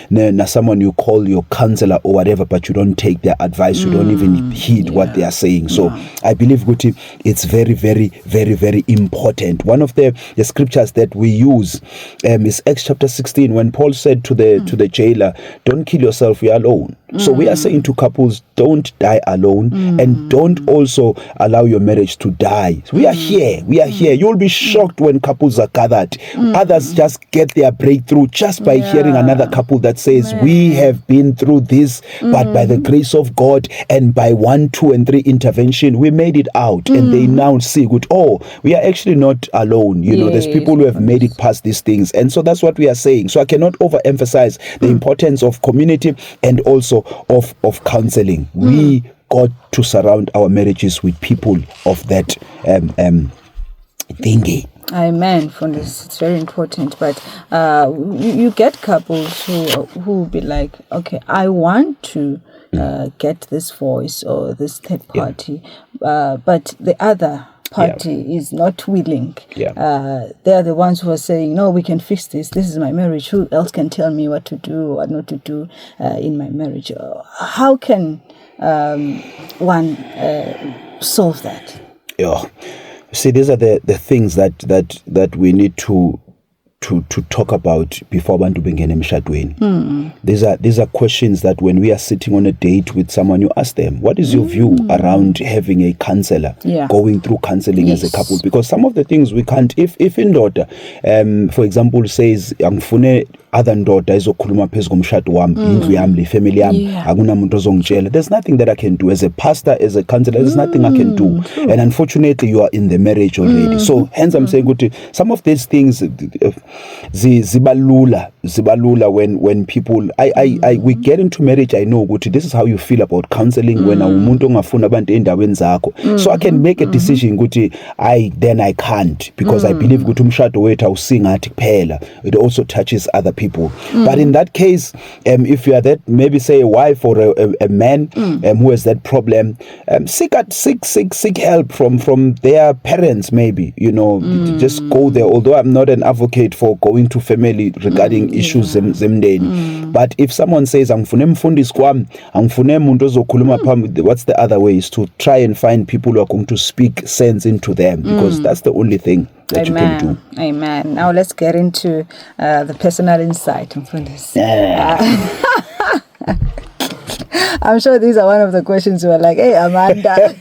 Speaker 2: na someone you call your counselor or whatever, but you don't take their advice, you don't even heed what they are saying. So I believe Guti, it's very, very, very, very important. One of the scriptures that we use is Acts chapter 16, when Paul said to the jailer, don't kill yourself, we are alone. So we are saying to couples, don't die alone, and don't also allow your marriage to die. We are here. You'll be shocked when couples are gathered. Others just get their breakthrough just by hearing another couple that says, we have been through this, but by the grace of God and by 1, 2, and 3 intervention, we made it out. And they now see good, we are actually not alone. There's people who have made it past these things. And so that's what we are saying. So I cannot overemphasize the importance of community and also of counseling. We got to surround our marriages with people of that thingy.
Speaker 1: Amen. For this, it's very important. But you get couples who be like, okay, I want to get this voice or this third party, but the other party is not willing. They are the ones who are saying, no, we can fix this. This is my marriage. Who else can tell me what to do or what not to do in my marriage? How can one solve that?
Speaker 2: See, these are the things that we need to talk about before abantu bengena emshadweni. These are questions that when we are sitting on a date with someone, you ask them, what is your view around having a counselor, going through counseling as a couple? Because some of the things we can't, if indoda, for example, says angifune other ndoda ezokhuluma phezu komshado wami, indlu yami, le family yami, akunamuntu ozongitshela. There's nothing that I can do as a pastor, as a counselor. There's nothing I can do. And unfortunately, you are in the marriage already. So hence I'm saying, some of these things zibalula when people we get into marriage. I know this is how you feel about counseling when umuntu ongafuna abantu endaweni zakho. So I can make a decision I can't, because I believe umshado wethu awusingathi kuphela. It also touches other people. But in that case, if you are that, maybe say a wife or a man who has that problem, seek help from their parents, maybe, just go there. Although I'm not an advocate for going to family regarding issues zemndeni, but if someone says angifune mfundisi kwami, angifune umuntu ozokhuluma phambi, what's the other way? Is to try and find people who are going to speak sense into them, because that's the only thing that you can do.
Speaker 1: Amen. Now let's get into the personal insight. I'm sure these are one of the questions you are like, hey, Amanda.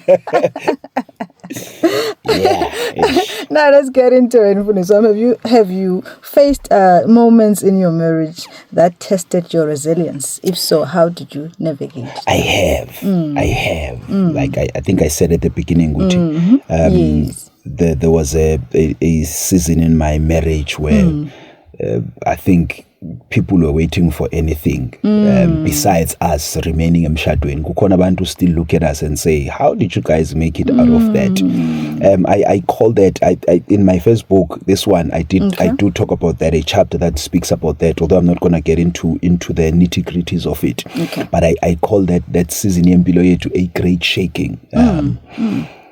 Speaker 1: Now let's get into it. So have you faced moments in your marriage that tested your resilience? If so, how did you navigate?
Speaker 2: I have. Like I think I said at the beginning,
Speaker 1: yes.
Speaker 2: There was a season in my marriage where I think people were waiting for anything besides us remaining emshadweni. Kukhona abantu still look at us and say, how did you guys make it out of that? I call that, I in my first book, this one, I do talk about that, a chapter that speaks about that, although I'm not going to get into the nitty-gritties of it. But I call that season yempilo yethu a great shaking.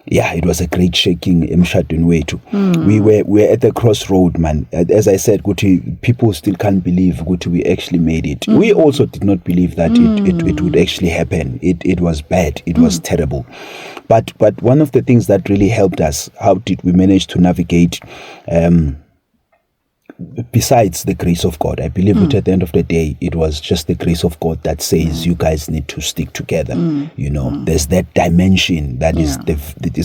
Speaker 2: Yeah, it was a great shaking emshadweni wethu. We were at the crossroad, man. As I said, people still can't believe we actually made it. We also did not believe that it would actually happen. It was bad. It was terrible. But one of the things that really helped us, how did we manage to navigate, besides the grace of God, I believe that at the end of the day, it was just the grace of God that says you guys need to stick together. There's that dimension that is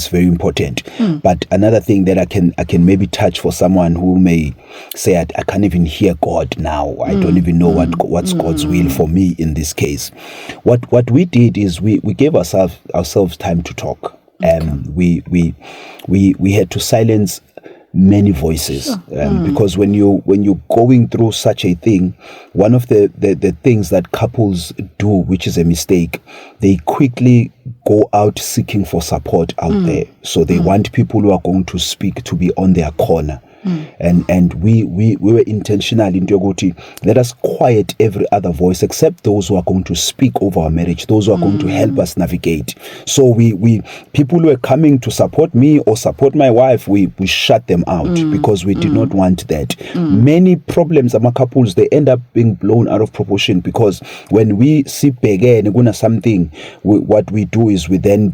Speaker 2: very important. But another thing that I can maybe touch for someone who may say, I can't even hear God now. I don't even know what's God's will for me in this case. What we did is we gave ourselves time to talk. We had to silence many voices, because when you're going through such a thing, one of the things that couples do, which is a mistake, they quickly go out seeking for support out there. So they want people who are going to speak to be on their corner. And we were intentional in Yogoti. Let us quiet every other voice except those who are going to speak over our marriage, those who are going to help us navigate. So we people who were coming to support me or support my wife, we shut them out because we did not want that. Many problems among couples, they end up being blown out of proportion because when we see again something, what we do is we then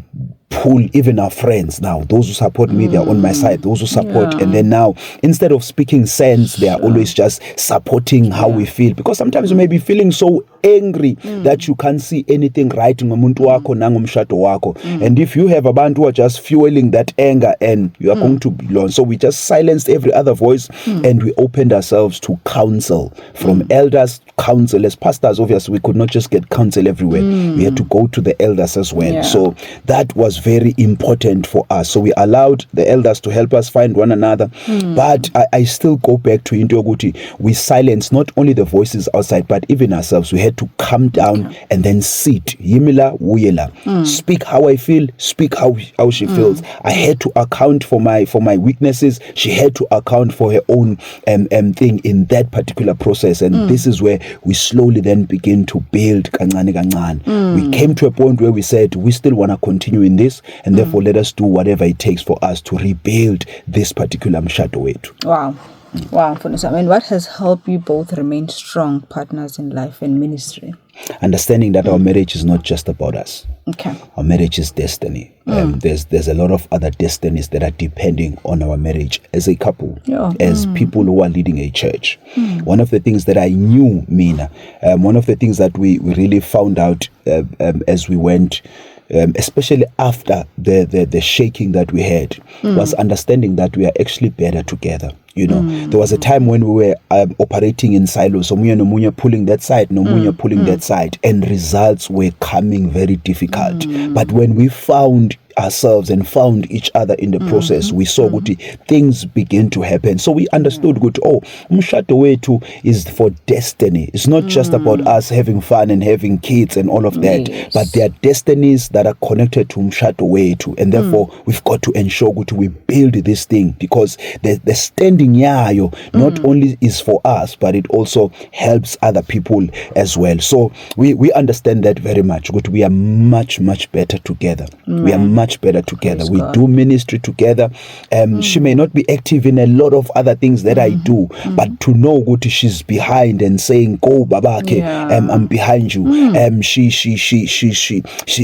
Speaker 2: pull even our friends now. Those who support me, they are on my side. Those who support, and then now, instead of speaking sense, they are always just supporting how we feel. Because sometimes you may be feeling so angry that you can't see anything right ngomuntu wakho nangomshado wakho. And if you have abantu who are just fueling that anger, and you are going to be alone. So we just silenced every other voice, and we opened ourselves to counsel from elders, counsel. As pastors, obviously, we could not just get counsel everywhere. We had to go to the elders as well. So that was very important for us. So we allowed the elders to help us find one another. But I still go back to into Oguti. We silenced not only the voices outside, but even ourselves. We had to come down and then sit. Yimila Wuyela. Speak how I feel, speak how she feels. I had to account for my weaknesses. She had to account for her own thing in that particular process. And this is where we slowly then begin to build kancane kancane. We came to a point where we said we still want to continue in this, and therefore let us do whatever it takes for us to rebuild this particular mshado wethu.
Speaker 1: Wow, Mfundisi. I mean, what has helped you both remain strong partners in life and ministry?
Speaker 2: Understanding that our marriage is not just about us.
Speaker 1: Okay.
Speaker 2: Our marriage is destiny. There's a lot of other destinies that are depending on our marriage as a couple, as people who are leading a church. One of the things that I knew, Mina, one of the things that we really found out as we went, especially after the shaking that we had, was understanding that we are actually better together. You know, there was a time when we were operating in silos. So Munya no Munya pulling that side, no Munya pulling that side, and results were coming very difficult. But when we found ourselves and found each other in the process, we saw good things begin to happen. So we understood good, umshado wethu is for destiny. It's not just about us having fun and having kids and all of that, but there are destinies that are connected to umshado wethu, and therefore we've got to ensure good we build this thing, because the standing yayo not only is for us, but it also helps other people as well. So we understand that very much. Good, we are much better together. We are much better together.
Speaker 1: Praise
Speaker 2: we
Speaker 1: God.
Speaker 2: do ministry together. She may not be active in a lot of other things that I do, but to know good she's behind and saying, "Go, Babake, I'm behind you." She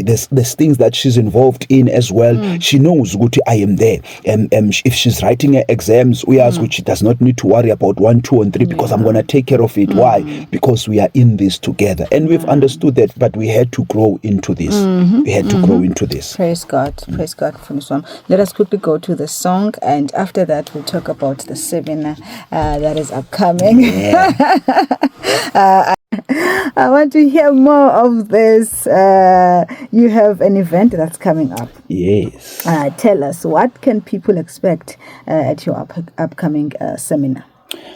Speaker 2: there's things that she's involved in as well. She knows good I am there. If she's writing her exams, we ask good she does not need to worry about 1, 2, and 3 because I'm gonna take care of it. Why? Because we are in this together, and we've understood that. But we had to grow into this. We had to grow into this.
Speaker 1: Praise God. Praise God for this one. Let us quickly go to the song, and after that we'll talk about the seminar that is upcoming. I want to hear more of this. You have an event that's coming up.
Speaker 2: Yes.
Speaker 1: Tell us, what can people expect at your upcoming seminar?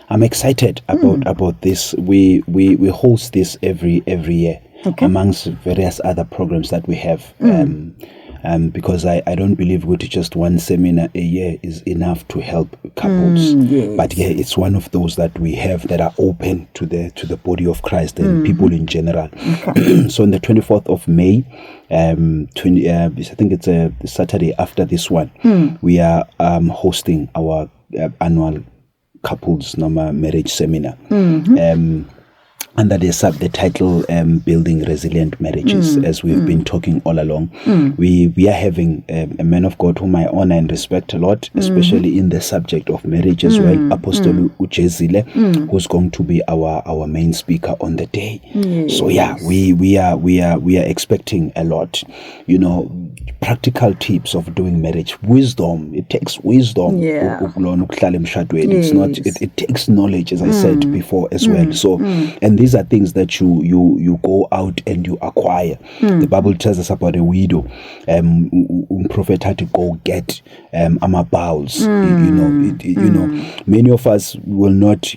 Speaker 2: I'm excited about this. We host this every year, amongst various other programs that we have. Because I don't believe going to just one seminar a year is enough to help couples. But yeah, it's one of those that we have that are open to the body of Christ and people in general. So on the 24th of May, I think it's a Saturday after this one, we are hosting our annual couples marriage seminar. Under the title Building Resilient Marriages, as we've been talking all along. We are having a man of God whom I honor and respect a lot, especially in the subject of marriage as well, Apostle Ujezile, who's going to be our main speaker on the day. So yeah, we are expecting a lot, practical tips of doing marriage, wisdom. It takes wisdom. It's not, it takes knowledge, as I said before as well. So and these are things that you go out and you acquire. The Bible tells us about a widow. Prophet had to go get bowels. Many of us will not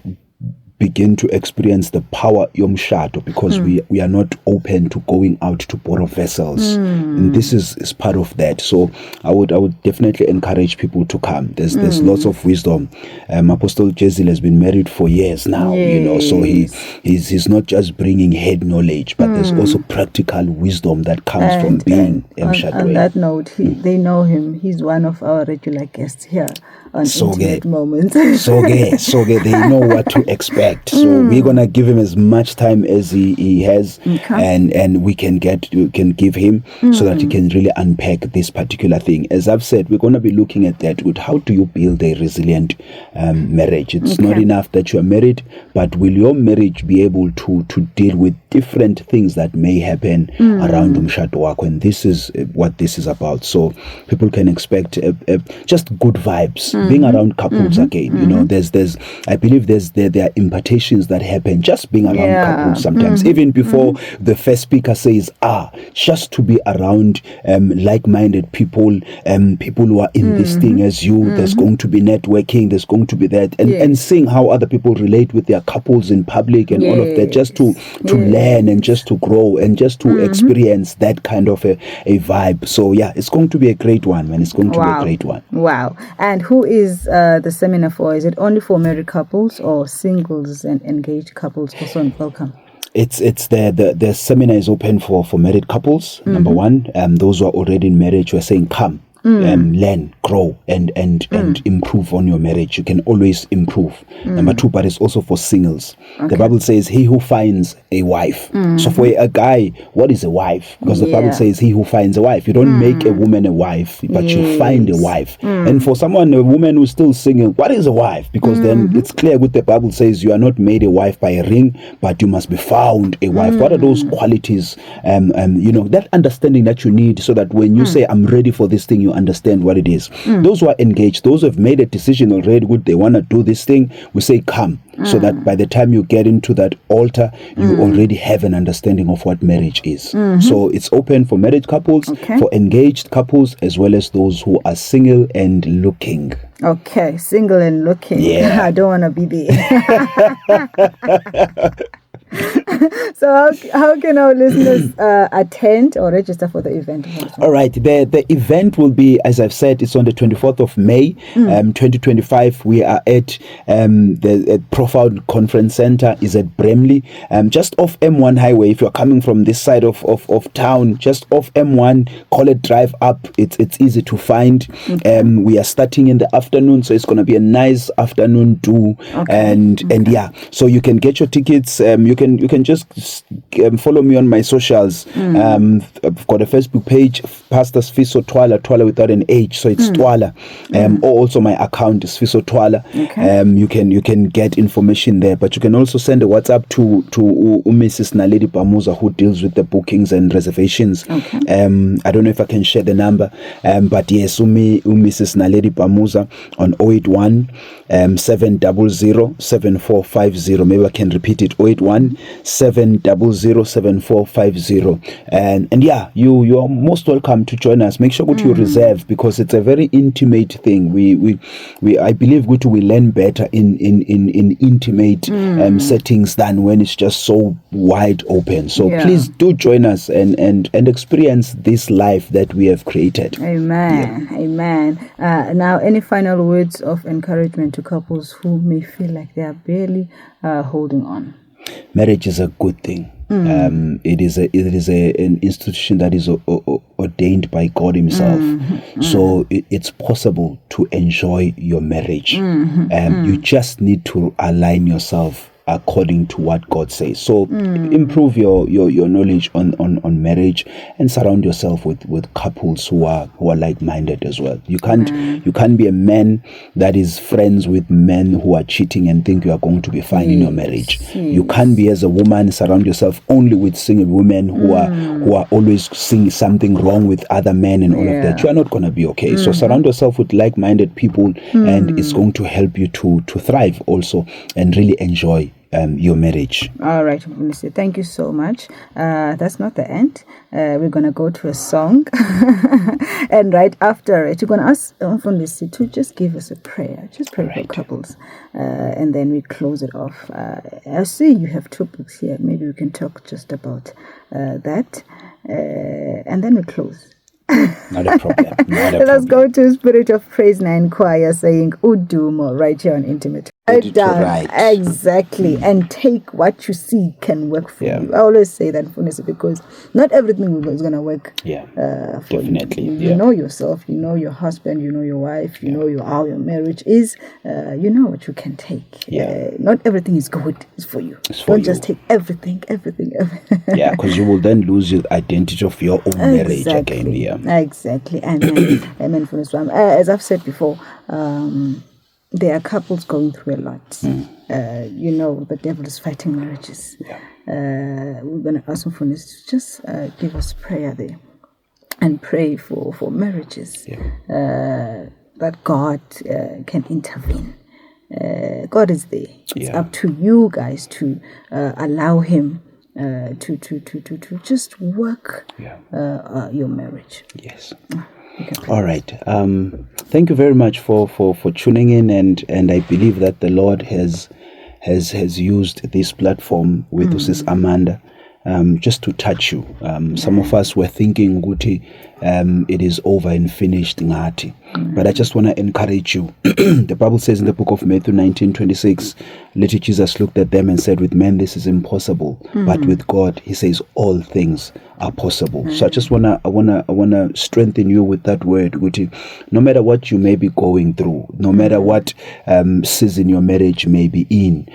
Speaker 2: begin to experience the power yomshado because we are not open to going out to borrow vessels, and this is part of that. So I would definitely encourage people to come. There's lots of wisdom. Apostle Jezil has been married for years now, so he's not just bringing head knowledge, but there's also practical wisdom that comes from being mshado.
Speaker 1: On that note, they know him. He's one of our regular guests here on Intimate Moments.
Speaker 2: So they know what to expect. Correct. So we're gonna give him as much time as he has, and we can give him so that he can really unpack this particular thing. As I've said, we're gonna be looking at that with how do you build a resilient marriage. It's not enough that you are married, but will your marriage be able to deal with different things that may happen around umshado wakho? And this is what this is about. So people can expect just good vibes being around couples again. You know, I believe there are impartations that happen just being around couples sometimes, even before the first speaker says just to be around like-minded people, people who are in this thing as you. There's going to be networking, there's going to be that, and seeing how other people relate with their couples in public and all of that, just to learn and just to grow and just to experience that kind of a vibe. So it's going to be a great one, man. It's going to be a great one.
Speaker 1: Wow. And who is the seminar for? Is it only for married couples or singles and engaged couples also welcome?
Speaker 2: It's the seminar is open for married couples, number one. Those who are already in marriage, we're saying come. Learn, grow, and improve on your marriage. You can always improve. Number two, but it's also for singles. The Bible says, he who finds a wife. So for a guy, what is a wife? Because the Bible says, he who finds a wife. You don't make a woman a wife, but you find a wife. And for a woman who's still singing, what is a wife? Because then it's clear what the Bible says, you are not made a wife by a ring, but you must be found a wife. What are those qualities? That understanding that you need, so that when you say, I'm ready for this thing, you understand what it is. Those who are engaged, those who have made a decision already, they want to do this thing, we say come, so that by the time you get into that altar, you already have an understanding of what marriage is. So it's open for married couples, for engaged couples, as well as those who are single and looking.
Speaker 1: Okay, single and looking. I don't want to be there. So how can our listeners attend or register for the event?
Speaker 2: All right, the event will be, as I've said, it's on the 24th of May 2025. We are at the Profound Conference Center is at Bramley, just off M1 highway. If you're coming from this side of town, just off M1, call it drive up. It's easy to find. We are starting in the afternoon, so it's going to be a nice afternoon do. And so you can get your tickets. You can just follow me on my socials. I've got a Facebook page, Pastor Sfiso Twala without an H, so it's Twala. Or also my account is Sfiso Twala. You can get information there, but you can also send a WhatsApp to Mrs. Naledi Pamuza, who deals with the bookings and reservations. I don't know if I can share the number, but yes, Mrs. Naledi Pamuza on 081 700 7450. Maybe I can repeat it. 081 700 7450. And you are most welcome to join us. Make sure that you reserve, because it's a very intimate thing. We I believe we learn better in intimate settings than when it's just so wide open. So please do join us and experience this life that we have created.
Speaker 1: Amen. Now, any final words of encouragement to couples who may feel like they are barely holding on?
Speaker 2: Marriage is a good thing. It is an institution that is ordained by God Himself. So it's possible to enjoy your marriage. You just need to align yourself according to what God says. So improve your knowledge on marriage, and surround yourself with couples who are like-minded as well. You can't be a man that is friends with men who are cheating and think you are going to be fine in your marriage. You can't be, as a woman, surround yourself only with single women who are always seeing something wrong with other men and all of that. You are not going to be okay. So surround yourself with like-minded people, and it's going to help you to thrive also and really enjoy your marriage.
Speaker 1: All right, Mr. Thank you so much. That's not the end. We're going to go to a song. And right after it, you're going to ask Mfundisi to just give us a prayer. Just pray for couples. And then we close it off. I see you have 2 books here. Maybe we can talk just about that. And then we close.
Speaker 2: Not a problem.
Speaker 1: Let's go to Spirit of Praise 9 Choir saying Udumo right here on Intimate. it down. Exactly. And take what you see can work for you. I always say that, Mfundisi, because not everything is going to work for
Speaker 2: definitely.
Speaker 1: you. You know yourself, you know your husband, you know your wife, you know how your marriage is, you know what you can take. Not everything is good for you. Don't just take everything.
Speaker 2: Yeah, because you will then lose the identity of your own marriage again.
Speaker 1: Exactly. Amen. Amen. As I've said before, there are couples going through a lot. The devil is fighting marriages. We're going to ask Mfundisi to just give us prayer there and pray for marriages that God can intervene. God is there. It's up to you guys to allow Him to just work your marriage.
Speaker 2: Yes. All right. Thank you very much for tuning in, and I believe that the Lord has used this platform with Sis Amanda just to touch you. Some of us were thinking, Guti, it is over and finished, ngati. But I just want to encourage you. The Bible says in the book of Matthew 19:26, little Jesus looked at them and said, with men this is impossible, but with God, He says all things are possible. So I wanna strengthen you with that word, Guti. No matter what you may be going through, no matter what season your marriage may be in,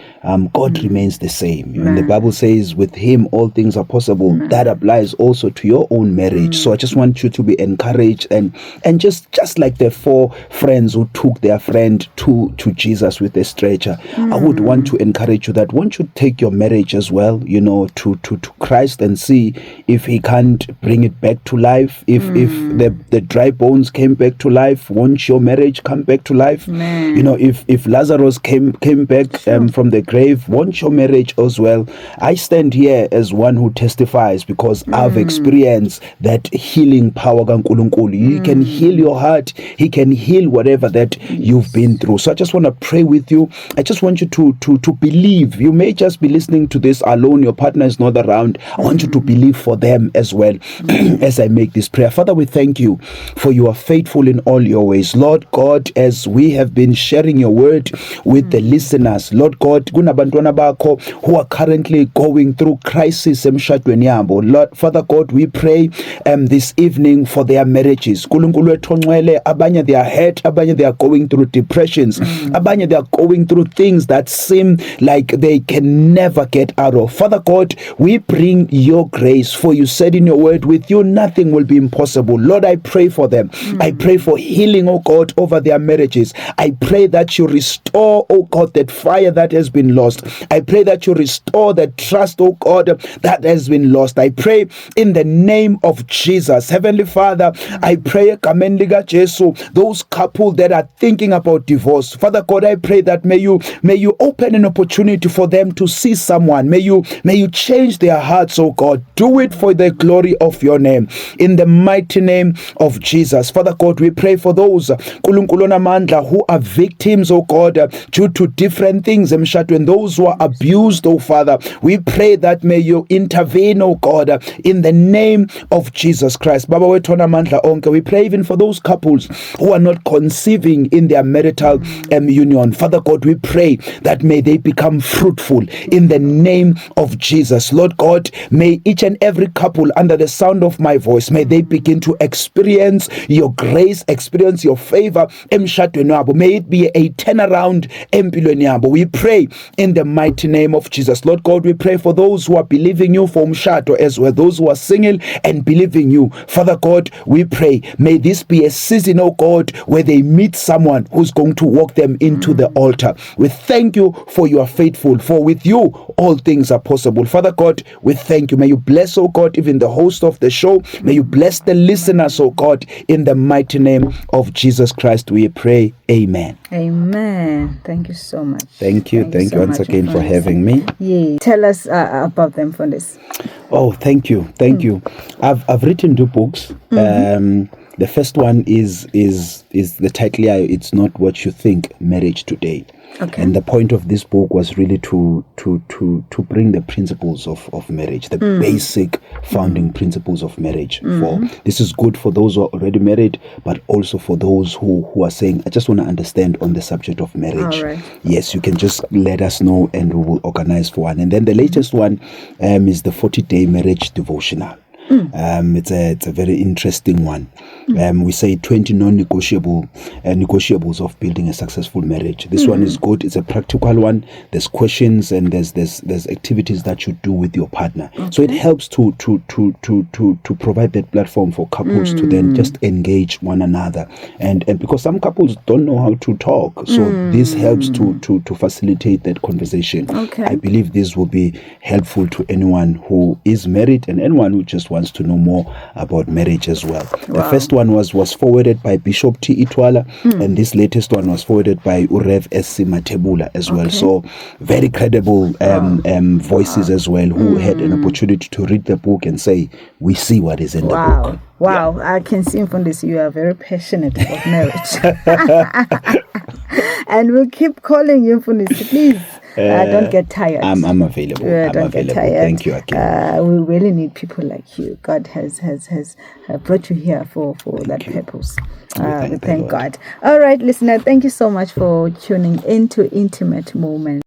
Speaker 2: God remains the same. And the Bible says with Him all things are possible. That applies also to your own marriage. So I just want you to be encouraged and just like the 4 friends who took their friend to Jesus with a stretcher. I would want to encourage you that won't you take your marriage as well, to Christ and see if He can't bring it back to life. If the dry bones came back to life, won't your marriage come back to life? If Lazarus came back from the grave, won't your marriage as well? I stand here as one who testifies because I've experienced that healing power. He can heal your heart. He can heal whatever that you've been through. So I just want to pray with you. I just want you to believe. You may just be listening to this alone. Your partner is not around. I want you to believe for them as well as I make this prayer. Father, we thank you for you are faithful in all your ways. Lord God, as we have been sharing your word with the listeners, Lord God, kunabantwana bakho who are currently going through crisis emshadweni yabo. Lord, Father God, we pray this evening for their marriages. Nkulunkulu wethu ongcwele, abanye they are hurt, abanye they are going through depressions, abanye they are going through things that seem like they can never get out of. Father God, we bring your grace, for you said in your word, with you nothing will be impossible. Lord, I pray for them. I pray for healing, oh God, over their marriages. I pray that you restore, oh God, that fire that has been lost. I pray that you restore that trust, oh God, that has been lost. I pray in the name of Jesus. Heavenly Father, I pray, Kamendiga Jesu, those couple that are thinking about divorce. Father God, I pray that may you open an opportunity for them to see someone. May you change their hearts, oh God. Do it for the glory of your name. In the mighty name of Jesus. Father God, we pray for those who are victims, oh God, due to different things, and those who are abused, oh Father. We pray that may you intervene, oh God, in the name of Jesus Christ. Baba wetona mandla onke. We pray even for those couples who are not conceiving in their marital union. Father God, we pray that may they become fruitful in the name of Jesus. Lord God, may each and every couple under the sound of my voice, may they begin to experience your grace, experience your favor. May it be a turnaround. We pray in the mighty name of Jesus. Lord God, we pray for those who are believing you for mshato as well, those who are single and believing you. Father God, we pray, may this be a season, oh God, where they meet someone who's going to walk them into the altar. We thank you for you are faithful, for with you all things are possible. Father God, we thank you. May you bless, oh God, even the host of the show. May you bless the listeners, oh God, in the mighty name of Jesus Christ we pray. Amen.
Speaker 1: Amen. Thank you so much.
Speaker 2: Thank you so once again for having me.
Speaker 1: Yeah. Tell us about them for this.
Speaker 2: Oh, thank you. I've written 2 books. The first one is the title here, It's Not What You Think, Marriage Today.
Speaker 1: Okay.
Speaker 2: And the point of this book was really to bring the principles of marriage, the basic founding principles of marriage. This is good for those who are already married, but also for those who are saying, I just want to understand on the subject of marriage.
Speaker 1: All right.
Speaker 2: Yes, you can just let us know and we will organize for one. And then the latest one is the 40-day marriage devotional. It's a very interesting one. We say 20 negotiables of building a successful marriage. This one is good. It's a practical one. There's questions and there's activities that you do with your partner. Okay. So it helps to provide that platform for couples to then just engage one another. And because some couples don't know how to talk, so this helps to facilitate that conversation.
Speaker 1: Okay.
Speaker 2: I believe this will be helpful to anyone who is married and anyone who just wants to know more about marriage as well. Wow. The first one was forwarded by Bishop T. Itwala, and this latest one was forwarded by Urev S.C. Matebula as well. So very credible voices as well, who had an opportunity to read the book and say, we see what is in the book.
Speaker 1: Wow, yeah. I can see from this you are very passionate about marriage. And we'll keep calling you, Mfundisi, please. Don't get tired.
Speaker 2: I'm available.
Speaker 1: Don't get tired.
Speaker 2: Thank you again.
Speaker 1: We really need people like you. God has brought you here for that purpose. We thank God. All right, listener, thank you so much for tuning into Intimate Moments.